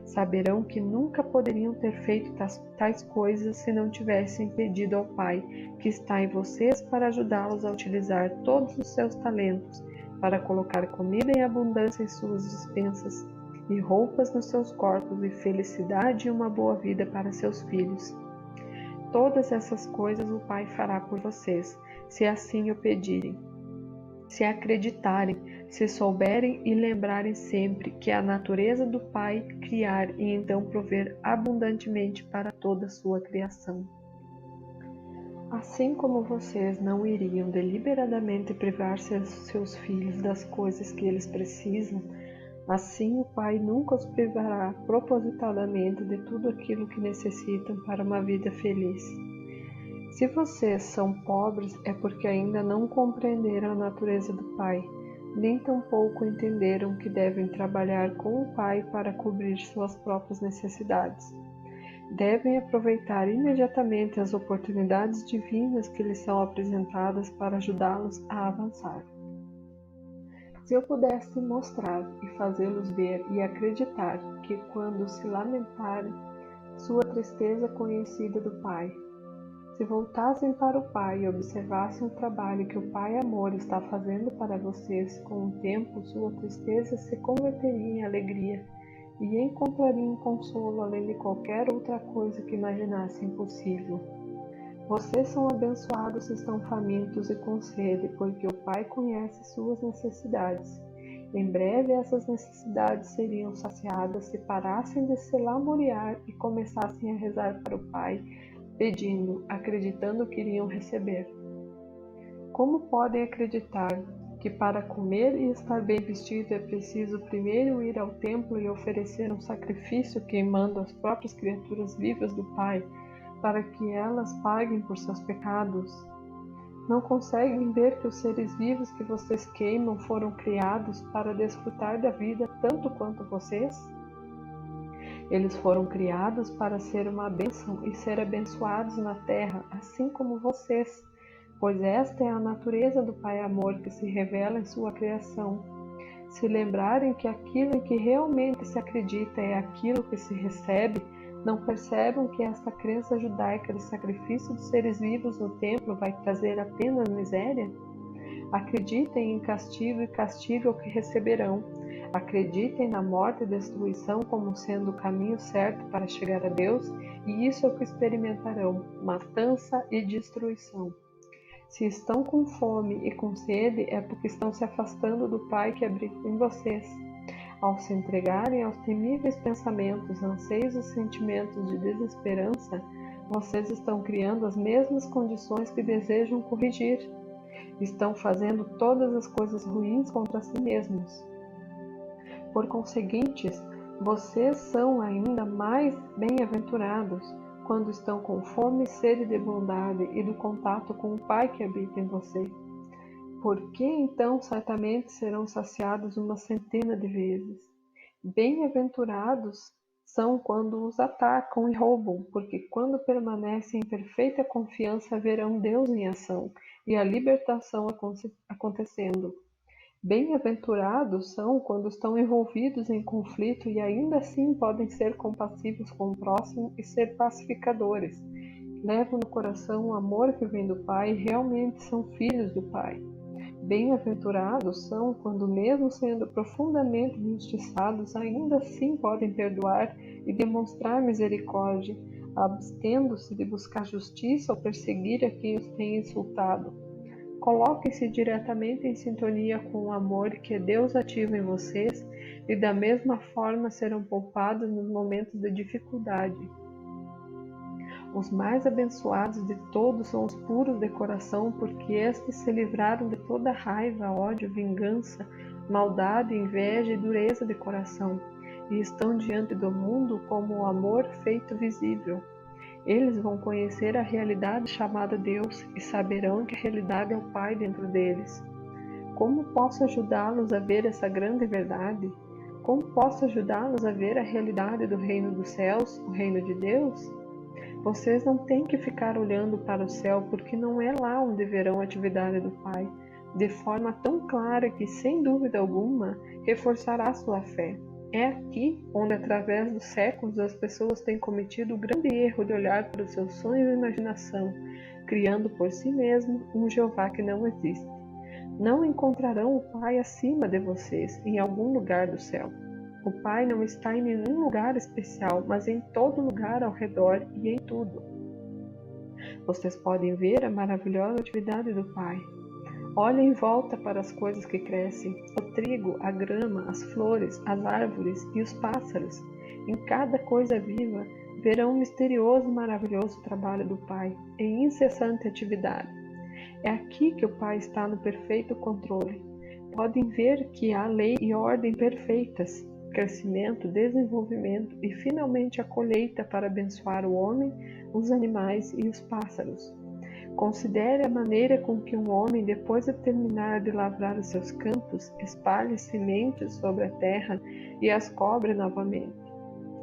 Saberão que nunca poderiam ter feito tais coisas se não tivessem pedido ao Pai, que está em vocês, para ajudá-los a utilizar todos os seus talentos, para colocar comida em abundância em suas despensas, e roupas nos seus corpos, e felicidade e uma boa vida para seus filhos. Todas essas coisas o Pai fará por vocês, se assim o pedirem. Se acreditarem, se souberem e lembrarem sempre que é a natureza do Pai criar e então prover abundantemente para toda a sua criação. Assim como vocês não iriam deliberadamente privar seus filhos das coisas que eles precisam, assim o Pai nunca os privará propositadamente de tudo aquilo que necessitam para uma vida feliz. Se vocês são pobres, é porque ainda não compreenderam a natureza do Pai, nem tampouco entenderam que devem trabalhar com o Pai para cobrir suas próprias necessidades. Devem aproveitar imediatamente as oportunidades divinas que lhes são apresentadas para ajudá-los a avançar. Se eu pudesse mostrar e fazê-los ver e acreditar que quando se lamentarem, sua tristeza é conhecida do Pai. Se voltassem para o Pai e observassem o trabalho que o Pai Amor está fazendo para vocês, com o tempo sua tristeza se converteria em alegria e encontrariam consolo além de qualquer outra coisa que imaginassem possível. Vocês são abençoados se estão famintos e com sede, porque o Pai conhece suas necessidades. Em breve essas necessidades seriam saciadas se parassem de se lamuriar e começassem a rezar para o Pai, pedindo, acreditando que iriam receber. Como podem acreditar que para comer e estar bem vestido é preciso primeiro ir ao templo e oferecer um sacrifício queimando as próprias criaturas vivas do Pai, para que elas paguem por seus pecados? Não conseguem ver que os seres vivos que vocês queimam foram criados para desfrutar da vida tanto quanto vocês? Eles foram criados para ser uma bênção e ser abençoados na terra, assim como vocês, pois esta é a natureza do Pai Amor que se revela em sua criação. Se lembrarem que aquilo em que realmente se acredita é aquilo que se recebe, não percebam que esta crença judaica de sacrifício de seres vivos no templo vai trazer apenas miséria? Acreditem em castigo e castigo o que receberão. Acreditem na morte e destruição como sendo o caminho certo para chegar a Deus, e isso é o que experimentarão, matança e destruição. Se estão com fome e com sede, é porque estão se afastando do Pai que habita em vocês. Ao se entregarem aos temíveis pensamentos, anseios e sentimentos de desesperança, vocês estão criando as mesmas condições que desejam corrigir. Estão fazendo todas as coisas ruins contra si mesmos. Por conseguinte, vocês são ainda mais bem-aventurados quando estão com fome e sede de bondade e do contato com o Pai que habita em você. Porque então certamente serão saciados uma centena de vezes. Bem-aventurados são quando os atacam e roubam, porque quando permanecem em perfeita confiança verão Deus em ação e a libertação acontecendo. Bem-aventurados são quando estão envolvidos em conflito e ainda assim podem ser compassivos com o próximo e ser pacificadores. Levam no coração o amor que vem do Pai e realmente são filhos do Pai. Bem-aventurados são quando, mesmo sendo profundamente injustiçados, ainda assim podem perdoar e demonstrar misericórdia, abstendo-se de buscar justiça ou perseguir a quem os tem insultado. Coloquem-se diretamente em sintonia com o amor que Deus ativa em vocês e da mesma forma serão poupados nos momentos de dificuldade. Os mais abençoados de todos são os puros de coração, porque estes se livraram de toda raiva, ódio, vingança, maldade, inveja e dureza de coração, e estão diante do mundo como o amor feito visível. Eles vão conhecer a realidade chamada Deus e saberão que a realidade é o Pai dentro deles. Como posso ajudá-los a ver essa grande verdade? Como posso ajudá-los a ver a realidade do reino dos céus, o reino de Deus? Vocês não têm que ficar olhando para o céu, porque não é lá onde verão a atividade do Pai, de forma tão clara que, sem dúvida alguma, reforçará sua fé. É aqui onde, através dos séculos, as pessoas têm cometido o grande erro de olhar para os seus sonhos e imaginação, criando por si mesmo um Jeová que não existe. Não encontrarão o Pai acima de vocês, em algum lugar do céu. O Pai não está em nenhum lugar especial, mas em todo lugar ao redor e em tudo. Vocês podem ver a maravilhosa atividade do Pai. Olhem em volta para as coisas que crescem, o trigo, a grama, as flores, as árvores e os pássaros. Em cada coisa viva, verão um misterioso e maravilhoso trabalho do Pai, em incessante atividade. É aqui que o Pai está no perfeito controle. Podem ver que há lei e ordem perfeitas, crescimento, desenvolvimento e finalmente a colheita para abençoar o homem, os animais e os pássaros. Considere a maneira com que um homem, depois de terminar de lavrar os seus campos, espalha sementes sobre a terra e as cobre novamente.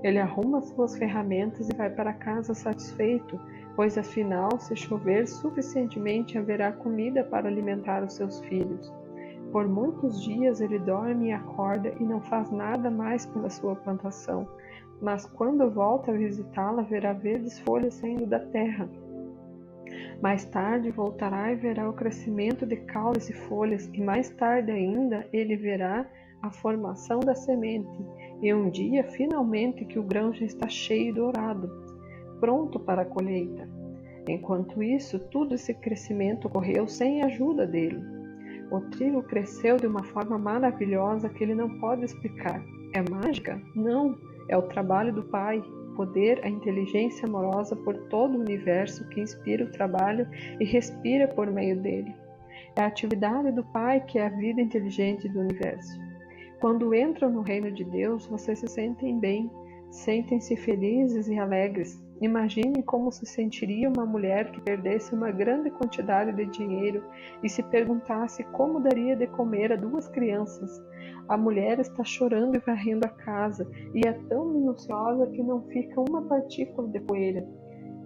Ele arruma suas ferramentas e vai para casa satisfeito, pois afinal, se chover suficientemente, haverá comida para alimentar os seus filhos. Por muitos dias ele dorme e acorda e não faz nada mais pela sua plantação, mas quando volta a visitá-la, verá verdes folhas saindo da terra. Mais tarde voltará e verá o crescimento de caules e folhas, e mais tarde ainda ele verá a formação da semente, e um dia finalmente que o grão já está cheio e dourado, pronto para a colheita. Enquanto isso, todo esse crescimento ocorreu sem a ajuda dele. O trigo cresceu de uma forma maravilhosa que ele não pode explicar. É mágica? Não, é o trabalho do Pai. Poder, a inteligência amorosa por todo o universo que inspira o trabalho e respira por meio dele. É a atividade do Pai que é a vida inteligente do universo. Quando entram no reino de Deus, vocês se sentem bem, sentem-se felizes e alegres. Imaginem como se sentiria uma mulher que perdesse uma grande quantidade de dinheiro e se perguntasse como daria de comer a 2 crianças. A mulher está chorando e varrendo a casa, e é tão minuciosa que não fica uma partícula de poeira.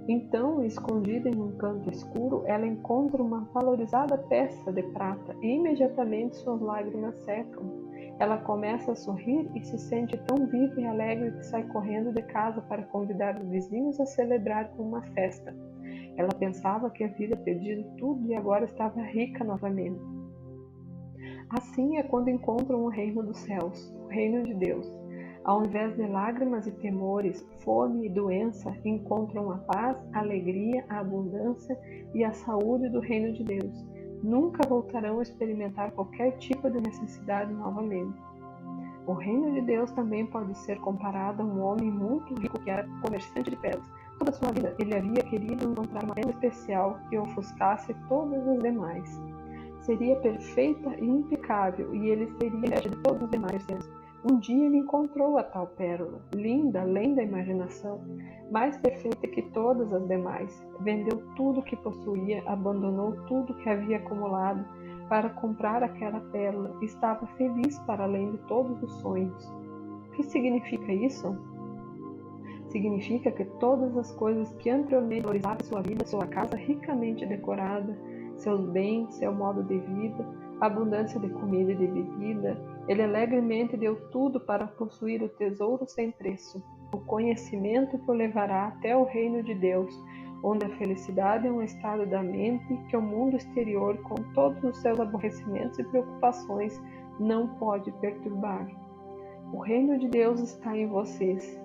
Então, escondida em um canto escuro, ela encontra uma valorizada peça de prata e imediatamente suas lágrimas secam. Ela começa a sorrir e se sente tão viva e alegre que sai correndo de casa para convidar os vizinhos a celebrar com uma festa. Ela pensava que havia perdido tudo e agora estava rica novamente. Assim é quando encontram o reino dos céus, o reino de Deus. Ao invés de lágrimas e temores, fome e doença, encontram a paz, a alegria, a abundância e a saúde do reino de Deus. Nunca voltarão a experimentar qualquer tipo de necessidade novamente. O reino de Deus também pode ser comparado a um homem muito rico que era comerciante de pedras. Toda a sua vida ele havia querido encontrar uma pedra especial que ofuscasse todas as demais. Seria perfeita e impecável, e ele seria inveja de todos os demais seres. Um dia ele encontrou a tal pérola, linda além da imaginação, mais perfeita que todas as demais. Vendeu tudo que possuía, abandonou tudo que havia acumulado para comprar aquela pérola e estava feliz para além de todos os sonhos. O que significa isso? Significa que todas as coisas que anteriormente valorizavam sua vida, sua casa ricamente decorada, seus bens, seu modo de vida, abundância de comida e de bebida, ele alegremente deu tudo para possuir o tesouro sem preço, o conhecimento que o levará até o reino de Deus, onde a felicidade é um estado da mente que o mundo exterior, com todos os seus aborrecimentos e preocupações, não pode perturbar. O reino de Deus está em vocês.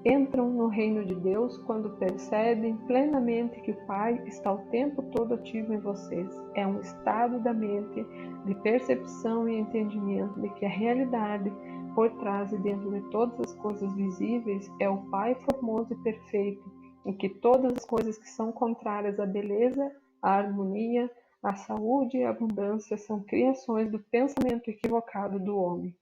Entram no reino de Deus quando percebem plenamente que o Pai está o tempo todo ativo em vocês. É um estado da mente de percepção e entendimento de que a realidade, por trás e dentro de todas as coisas visíveis, é o Pai formoso e perfeito, em que todas as coisas que são contrárias à beleza, à harmonia, à saúde e à abundância são criações do pensamento equivocado do homem.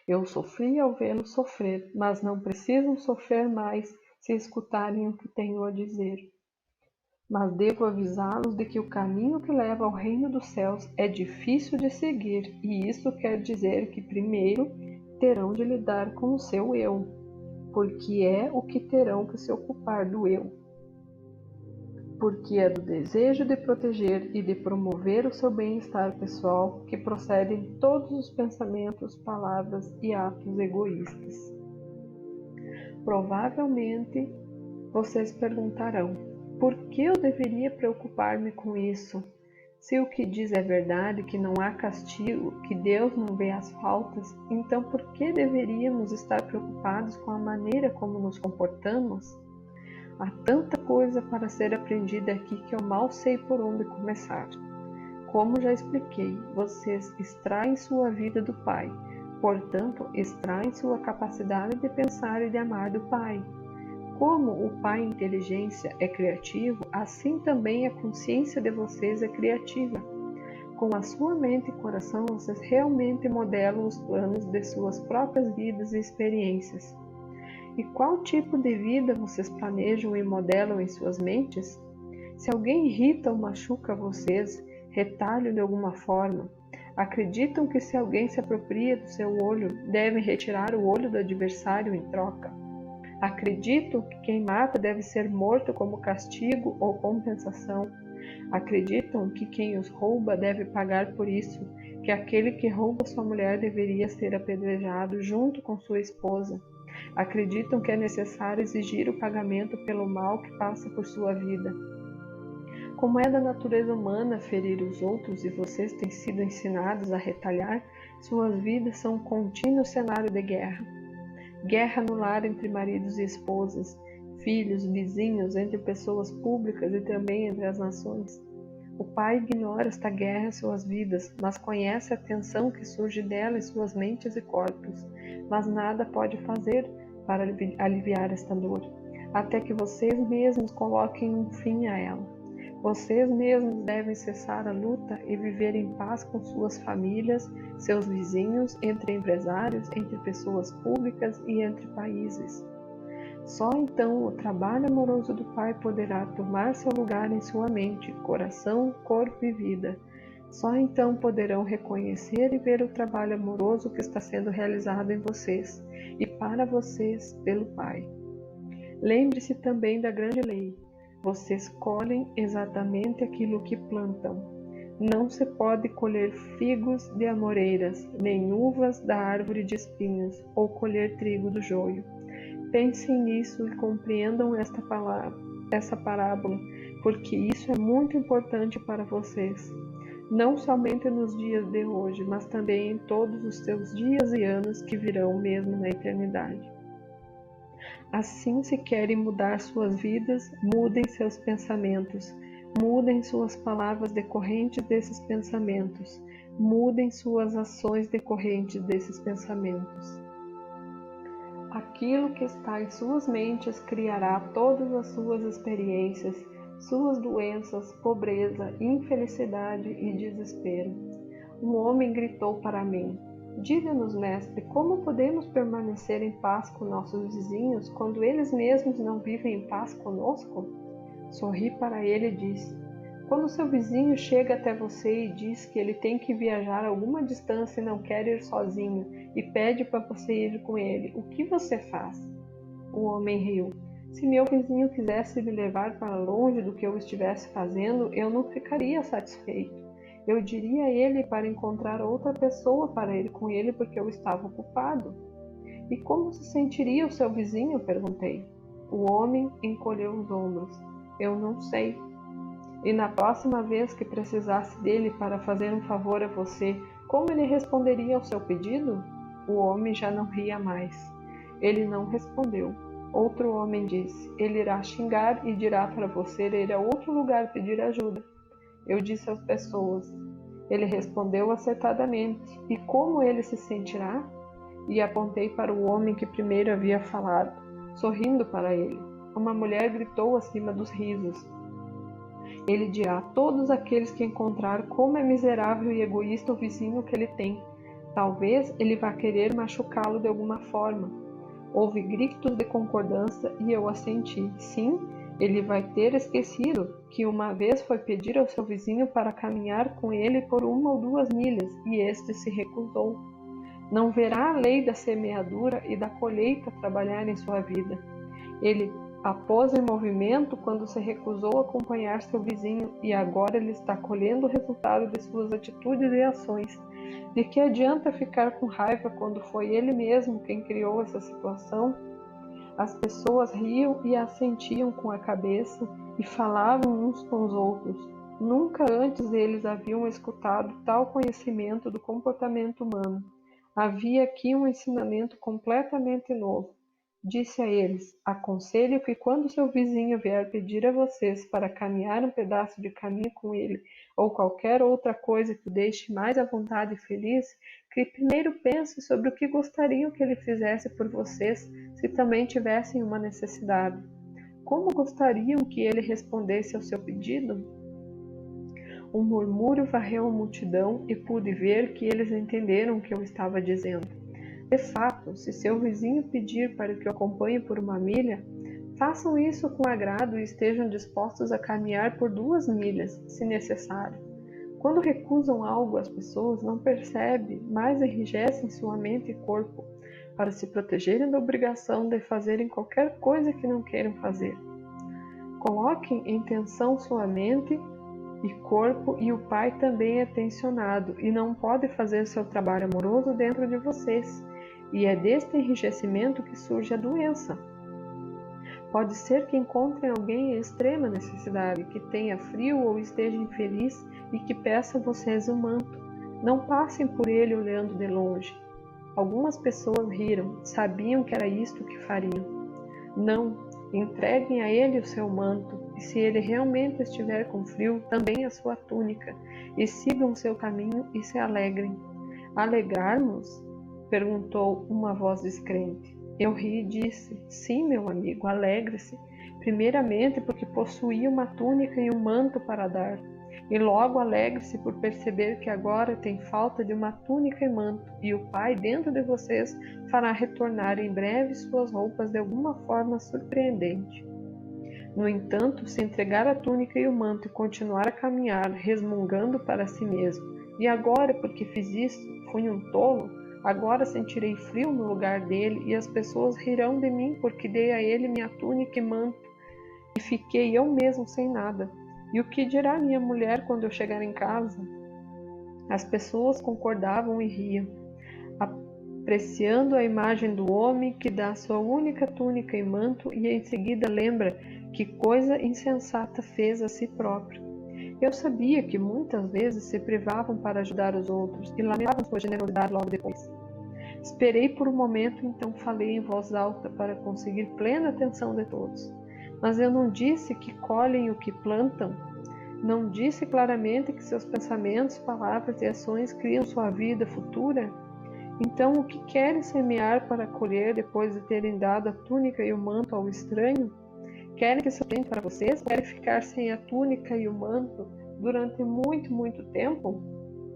Eu sofri ao vê-lo sofrer, mas não precisam sofrer mais se escutarem o que tenho a dizer. Mas devo avisá-los de que o caminho que leva ao reino dos céus é difícil de seguir, e isso quer dizer que primeiro terão de lidar com o seu eu, porque é o que terão que se ocupar do eu. Porque é do desejo de proteger e de promover o seu bem-estar pessoal que procedem todos os pensamentos, palavras e atos egoístas. Provavelmente vocês perguntarão: por que eu deveria preocupar-me com isso? Se o que diz é verdade, que não há castigo, que Deus não vê as faltas, então por que deveríamos estar preocupados com a maneira como nos comportamos? Há tanta coisa para ser aprendida aqui que eu mal sei por onde começar. Como já expliquei, vocês extraem sua vida do Pai, portanto, extraem sua capacidade de pensar e de amar do Pai. Como o Pai Inteligência é criativo, assim também a consciência de vocês é criativa. Com a sua mente e coração, vocês realmente modelam os planos de suas próprias vidas e experiências. E qual tipo de vida vocês planejam e modelam em suas mentes? Se alguém irrita ou machuca vocês, retalham de alguma forma. Acreditam que se alguém se apropria do seu olho, devem retirar o olho do adversário em troca. Acreditam que quem mata deve ser morto como castigo ou compensação. Acreditam que quem os rouba deve pagar por isso, que aquele que rouba sua mulher deveria ser apedrejado junto com sua esposa. Acreditam que é necessário exigir o pagamento pelo mal que passa por sua vida. Como é da natureza humana ferir os outros e vocês têm sido ensinados a retalhar, suas vidas são um contínuo cenário de guerra. Guerra no lar entre maridos e esposas, filhos, vizinhos, entre pessoas públicas e também entre as nações. O Pai ignora esta guerra em suas vidas, mas conhece a tensão que surge dela em suas mentes e corpos, mas nada pode fazer para aliviar esta dor, até que vocês mesmos coloquem um fim a ela. Vocês mesmos devem cessar a luta e viver em paz com suas famílias, seus vizinhos, entre empresários, entre pessoas públicas e entre países. Só então o trabalho amoroso do Pai poderá tomar seu lugar em sua mente, coração, corpo e vida. Só então poderão reconhecer e ver o trabalho amoroso que está sendo realizado em vocês e para vocês pelo Pai. Lembre-se também da grande lei. Vocês colhem exatamente aquilo que plantam. Não se pode colher figos de amoreiras, nem uvas da árvore de espinhos, ou colher trigo do joio. Pensem nisso e compreendam essa parábola, porque isso é muito importante para vocês. Não somente nos dias de hoje, mas também em todos os seus dias e anos que virão mesmo na eternidade. Assim, se querem mudar suas vidas, mudem seus pensamentos, mudem suas palavras decorrentes desses pensamentos, mudem suas ações decorrentes desses pensamentos. Aquilo que está em suas mentes criará todas as suas experiências, suas doenças, pobreza, infelicidade e desespero. Um homem gritou para mim: diga-nos, mestre, como podemos permanecer em paz com nossos vizinhos quando eles mesmos não vivem em paz conosco? Sorri para ele e disse: quando seu vizinho chega até você e diz que ele tem que viajar alguma distância e não quer ir sozinho e pede para você ir com ele, o que você faz? O homem riu. Se meu vizinho quisesse me levar para longe do que eu estivesse fazendo, eu não ficaria satisfeito. Eu diria a ele para encontrar outra pessoa para ir com ele porque eu estava ocupado. E como se sentiria o seu vizinho? Perguntei. O homem encolheu os ombros. Eu não sei. E na próxima vez que precisasse dele para fazer um favor a você, como ele responderia ao seu pedido? O homem já não ria mais. Ele não respondeu. Outro homem disse: ele irá xingar e dirá para você ir a outro lugar pedir ajuda. Eu disse às pessoas: ele respondeu acertadamente. E como ele se sentirá? E apontei para o homem que primeiro havia falado, sorrindo para ele. Uma mulher gritou acima dos risos: ele dirá a todos aqueles que encontrar como é miserável e egoísta o vizinho que ele tem. Talvez ele vá querer machucá-lo de alguma forma. Houve gritos de concordância e eu assenti. Sim, ele vai ter esquecido que uma vez foi pedir ao seu vizinho para caminhar com ele por 1 ou 2 milhas e este se recusou. Não verá a lei da semeadura e da colheita trabalhar em sua vida. Ele a pôs em movimento quando se recusou a acompanhar seu vizinho e agora ele está colhendo o resultado de suas atitudes e ações. De que adianta ficar com raiva quando foi ele mesmo quem criou essa situação? As pessoas riam e assentiam com a cabeça e falavam uns com os outros. Nunca antes eles haviam escutado tal conhecimento do comportamento humano. Havia aqui um ensinamento completamente novo. Disse a eles: aconselho que quando seu vizinho vier pedir a vocês para caminhar um pedaço de caminho com ele, ou qualquer outra coisa que o deixe mais à vontade e feliz, que primeiro pense sobre o que gostariam que ele fizesse por vocês se também tivessem uma necessidade. Como gostariam que ele respondesse ao seu pedido? Um murmúrio varreu a multidão e pude ver que eles entenderam o que eu estava dizendo. De fato, se seu vizinho pedir para que o acompanhe por 1 milha, façam isso com agrado e estejam dispostos a caminhar por 2 milhas, se necessário. Quando recusam algo, as pessoas não percebem, mas enrijecem sua mente e corpo, para se protegerem da obrigação de fazerem qualquer coisa que não queiram fazer. Coloquem em tensão sua mente e corpo, e o pai também é tensionado e não pode fazer seu trabalho amoroso dentro de vocês. E é deste enrijecimento que surge a doença. Pode ser que encontrem alguém em extrema necessidade, que tenha frio ou esteja infeliz e que peça a vocês um manto. Não passem por ele olhando de longe. Algumas pessoas riram, sabiam que era isto que fariam. Não, entreguem a ele o seu manto, e se ele realmente estiver com frio, também a sua túnica, e sigam o seu caminho e se alegrem. Alegrar-nos? Perguntou uma voz descrente. Eu ri e disse, sim, meu amigo, alegre-se, primeiramente porque possuía uma túnica e um manto para dar, e logo alegre-se por perceber que agora tem falta de uma túnica e manto, e o Pai dentro de vocês fará retornar em breve suas roupas de alguma forma surpreendente. No entanto, se entregar a túnica e o manto e continuar a caminhar, resmungando para si mesmo, e agora, porque fiz isso, fui um tolo, agora sentirei frio no lugar dele, e as pessoas rirão de mim porque dei a ele minha túnica e manto, e fiquei eu mesmo sem nada. E o que dirá minha mulher quando eu chegar em casa? As pessoas concordavam e riam, apreciando a imagem do homem que dá sua única túnica e manto e em seguida lembra que coisa insensata fez a si próprio. Eu sabia que muitas vezes se privavam para ajudar os outros e lamentavam sua generosidade logo depois. Esperei por um momento, então falei em voz alta para conseguir plena atenção de todos. Mas eu não disse que colhem o que plantam? Não disse claramente que seus pensamentos, palavras e ações criam sua vida futura? Então, o que querem semear para colher depois de terem dado a túnica e o manto ao estranho? Querem que isso tenha para vocês? Querem ficar sem a túnica e o manto durante muito tempo?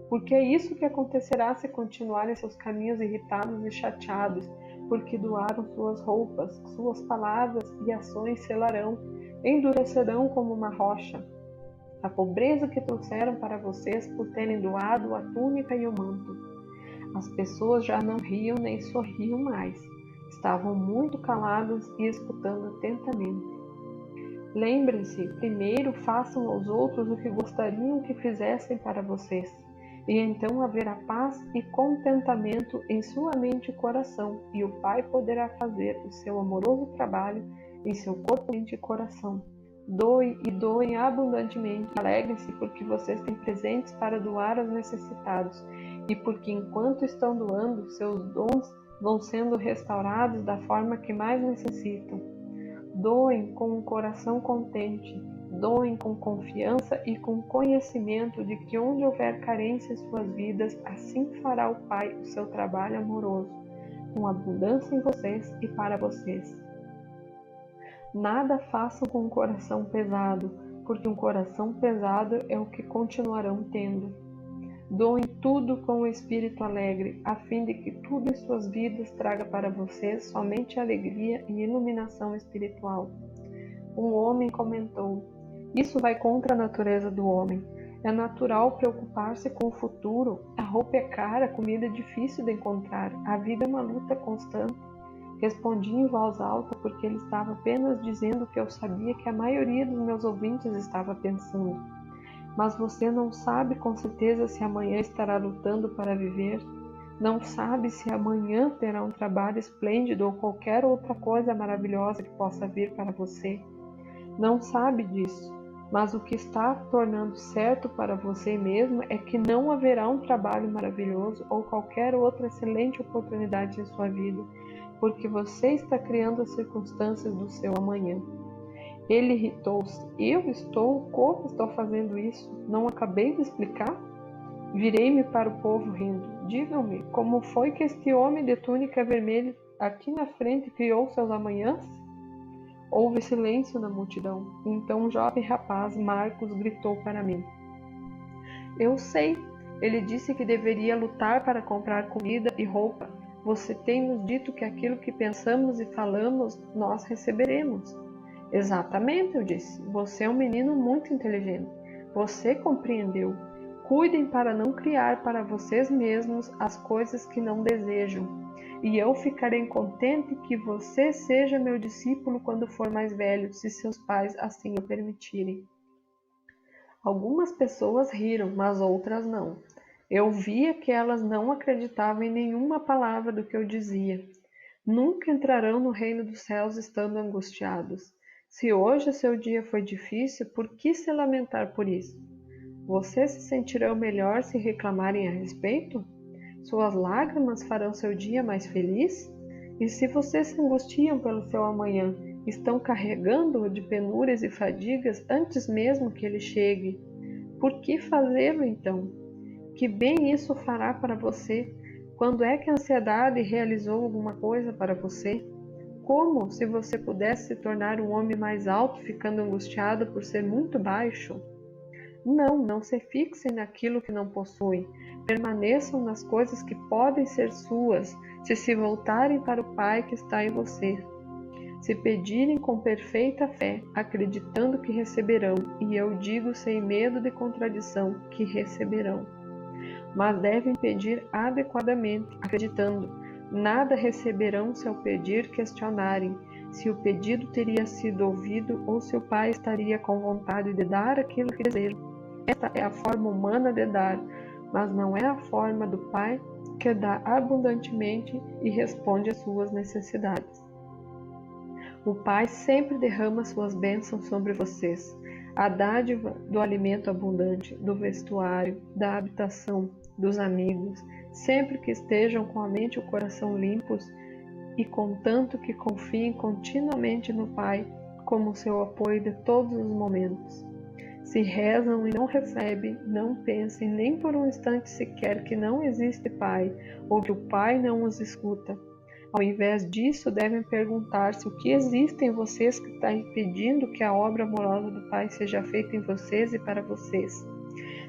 Porque é isso que acontecerá se continuarem seus caminhos irritados e chateados, porque doaram suas roupas, suas palavras e ações selarão, endurecerão como uma rocha. A pobreza que trouxeram para vocês por terem doado a túnica e o manto. As pessoas já não riam nem sorriam mais. Estavam muito caladas e escutando atentamente. Lembrem-se, primeiro façam aos outros o que gostariam que fizessem para vocês, e então haverá paz e contentamento em sua mente e coração, e o Pai poderá fazer o seu amoroso trabalho em seu corpo, mente e coração. Doem e doem abundantemente, alegrem-se porque vocês têm presentes para doar aos necessitados, e porque enquanto estão doando, seus dons vão sendo restaurados da forma que mais necessitam. Doem com um coração contente, doem com confiança e com conhecimento de que onde houver carência em suas vidas, assim fará o Pai o seu trabalho amoroso, com abundância em vocês e para vocês. Nada façam com um coração pesado, porque um coração pesado é o que continuarão tendo. Doem tudo com o espírito alegre, a fim de que tudo em suas vidas traga para vocês somente alegria e iluminação espiritual. Um homem comentou: isso vai contra a natureza do homem. É natural preocupar-se com o futuro. A roupa é cara, a comida é difícil de encontrar. A vida é uma luta constante. Respondi em voz alta porque ele estava apenas dizendo o que eu sabia que a maioria dos meus ouvintes estava pensando. Mas você não sabe com certeza se amanhã estará lutando para viver. Não sabe se amanhã terá um trabalho esplêndido ou qualquer outra coisa maravilhosa que possa vir para você. Não sabe disso, mas o que está tornando certo para você mesmo é que não haverá um trabalho maravilhoso ou qualquer outra excelente oportunidade em sua vida, porque você está criando as circunstâncias do seu amanhã. Ele irritou-se. Como estou fazendo isso? Não acabei de explicar? Virei-me para o povo rindo. Digam-me, como foi que este homem de túnica vermelha aqui na frente criou seus amanhãs? Houve silêncio na multidão. Então um jovem rapaz, Marcos, gritou para mim. Eu sei. Ele disse que deveria lutar para comprar comida e roupa. Você tem nos dito que aquilo que pensamos e falamos, nós receberemos. Exatamente, eu disse. Você é um menino muito inteligente. Você compreendeu. Cuidem para não criar para vocês mesmos as coisas que não desejam. E eu ficarei contente que você seja meu discípulo quando for mais velho, se seus pais assim o permitirem. Algumas pessoas riram, mas outras não. Eu via que elas não acreditavam em nenhuma palavra do que eu dizia. Nunca entrarão no reino dos céus estando angustiados. Se hoje seu dia foi difícil, por que se lamentar por isso? Vocês se sentirão melhor se reclamarem a respeito? Suas lágrimas farão seu dia mais feliz? E se vocês se angustiam pelo seu amanhã, estão carregando-o de penúrias e fadigas antes mesmo que ele chegue? Por que fazê-lo então? Que bem isso fará para você? Quando é que a ansiedade realizou alguma coisa para você? Como se você pudesse se tornar um homem mais alto ficando angustiado por ser muito baixo? Não se fixem naquilo que não possuem. Permaneçam nas coisas que podem ser suas, se voltarem para o Pai que está em você. Se pedirem com perfeita fé, acreditando que receberão, e eu digo sem medo de contradição, que receberão. Mas devem pedir adequadamente, acreditando. Nada receberão se ao pedir questionarem se o pedido teria sido ouvido ou se o Pai estaria com vontade de dar aquilo que deseja. Esta é a forma humana de dar, mas não é a forma do Pai que dá abundantemente e responde às suas necessidades. O Pai sempre derrama suas bênçãos sobre vocês, a dádiva do alimento abundante, do vestuário, da habitação, dos amigos, sempre que estejam com a mente e o coração limpos e contanto que confiem continuamente no Pai como seu apoio de todos os momentos. Se rezam e não recebem, não pensem nem por um instante sequer que não existe Pai ou que o Pai não os escuta. Ao invés disso, devem perguntar-se o que existe em vocês que está impedindo que a obra amorosa do Pai seja feita em vocês e para vocês.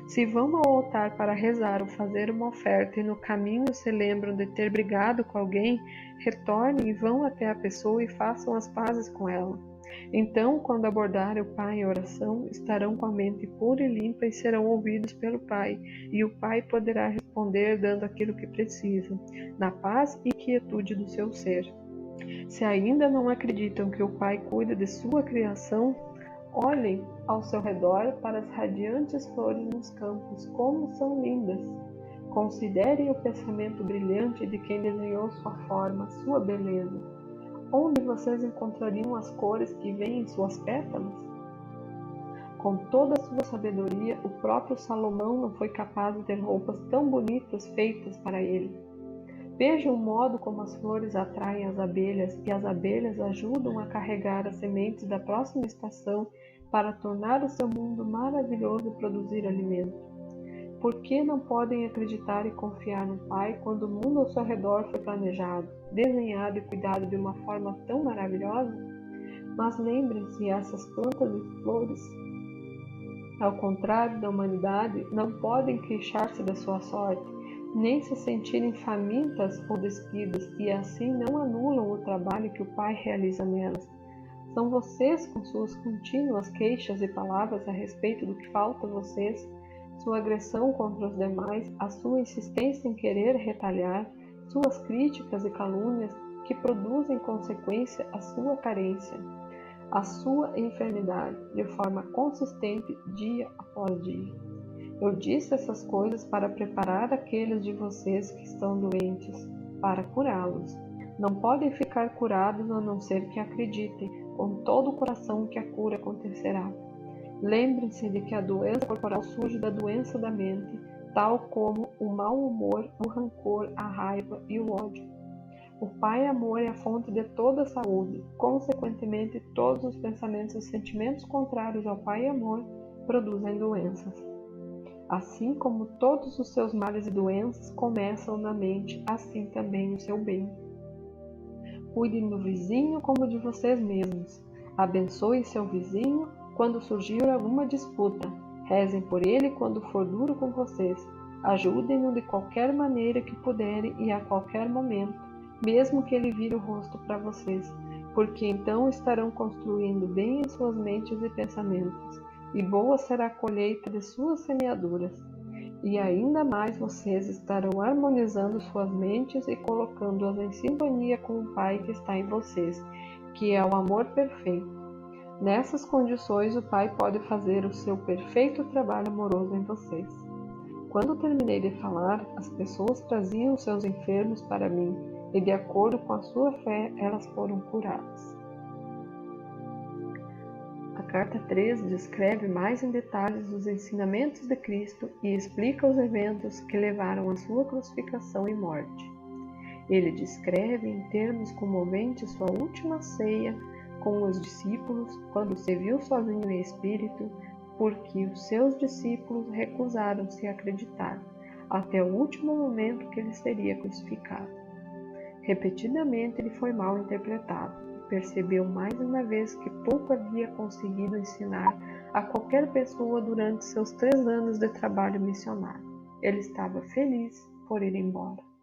Se vão ao altar para rezar ou fazer uma oferta e no caminho se lembram de ter brigado com alguém, retornem e vão até a pessoa e façam as pazes com ela. Então, quando abordarem o Pai em oração, estarão com a mente pura e limpa e serão ouvidos pelo Pai, e o Pai poderá responder dando aquilo que precisam, na paz e quietude do seu ser. Se ainda não acreditam que o Pai cuida de sua criação, olhem ao seu redor para as radiantes flores nos campos, como são lindas. Considerem o pensamento brilhante de quem desenhou sua forma, sua beleza. Onde vocês encontrariam as cores que vêm em suas pétalas? Com toda a sua sabedoria, o próprio Salomão não foi capaz de ter roupas tão bonitas feitas para ele. Vejam o modo como as flores atraem as abelhas e as abelhas ajudam a carregar as sementes da próxima estação para tornar o seu mundo maravilhoso e produzir alimento. Por que não podem acreditar e confiar no Pai quando o mundo ao seu redor foi planejado, desenhado e cuidado de uma forma tão maravilhosa? Mas lembrem-se, essas plantas e flores, ao contrário da humanidade, não podem queixar-se da sua sorte, nem se sentirem famintas ou despidas, e assim não anulam o trabalho que o Pai realiza nelas. São vocês, com suas contínuas queixas e palavras a respeito do que falta a vocês, sua agressão contra os demais, a sua insistência em querer retalhar, suas críticas e calúnias que produzem consequência a sua carência, a sua enfermidade, de forma consistente dia após dia. Eu disse essas coisas para preparar aqueles de vocês que estão doentes, para curá-los. Não podem ficar curados a não ser que acreditem com todo o coração que a cura acontecerá. Lembrem-se de que a doença corporal surge da doença da mente, tal como o mau humor, o rancor, a raiva e o ódio. O Pai Amor é a fonte de toda a saúde. Consequentemente, todos os pensamentos e sentimentos contrários ao Pai Amor produzem doenças. Assim como todos os seus males e doenças começam na mente, assim também o seu bem. Cuidem do vizinho como de vocês mesmos. Abençoe seu vizinho quando surgir alguma disputa. Rezem por ele quando for duro com vocês. Ajudem-no de qualquer maneira que puderem e a qualquer momento, mesmo que ele vire o rosto para vocês, porque então estarão construindo bem em suas mentes e pensamentos, e boa será a colheita de suas semeaduras. E ainda mais vocês estarão harmonizando suas mentes e colocando-as em sintonia com o Pai que está em vocês, que é o amor perfeito. Nessas condições, o Pai pode fazer o seu perfeito trabalho amoroso em vocês. Quando terminei de falar, as pessoas traziam seus enfermos para mim e, de acordo com a sua fé, elas foram curadas. A carta 3 descreve mais em detalhes os ensinamentos de Cristo e explica os eventos que levaram à sua crucificação e morte. Ele descreve em termos comoventes sua última ceia com os discípulos, quando se viu sozinho em espírito, porque os seus discípulos recusaram-se a acreditar, até o último momento que ele seria crucificado. Repetidamente ele foi mal interpretado, e percebeu mais uma vez que pouco havia conseguido ensinar a qualquer pessoa durante seus 3 anos de trabalho missionário. Ele estava feliz por ir embora.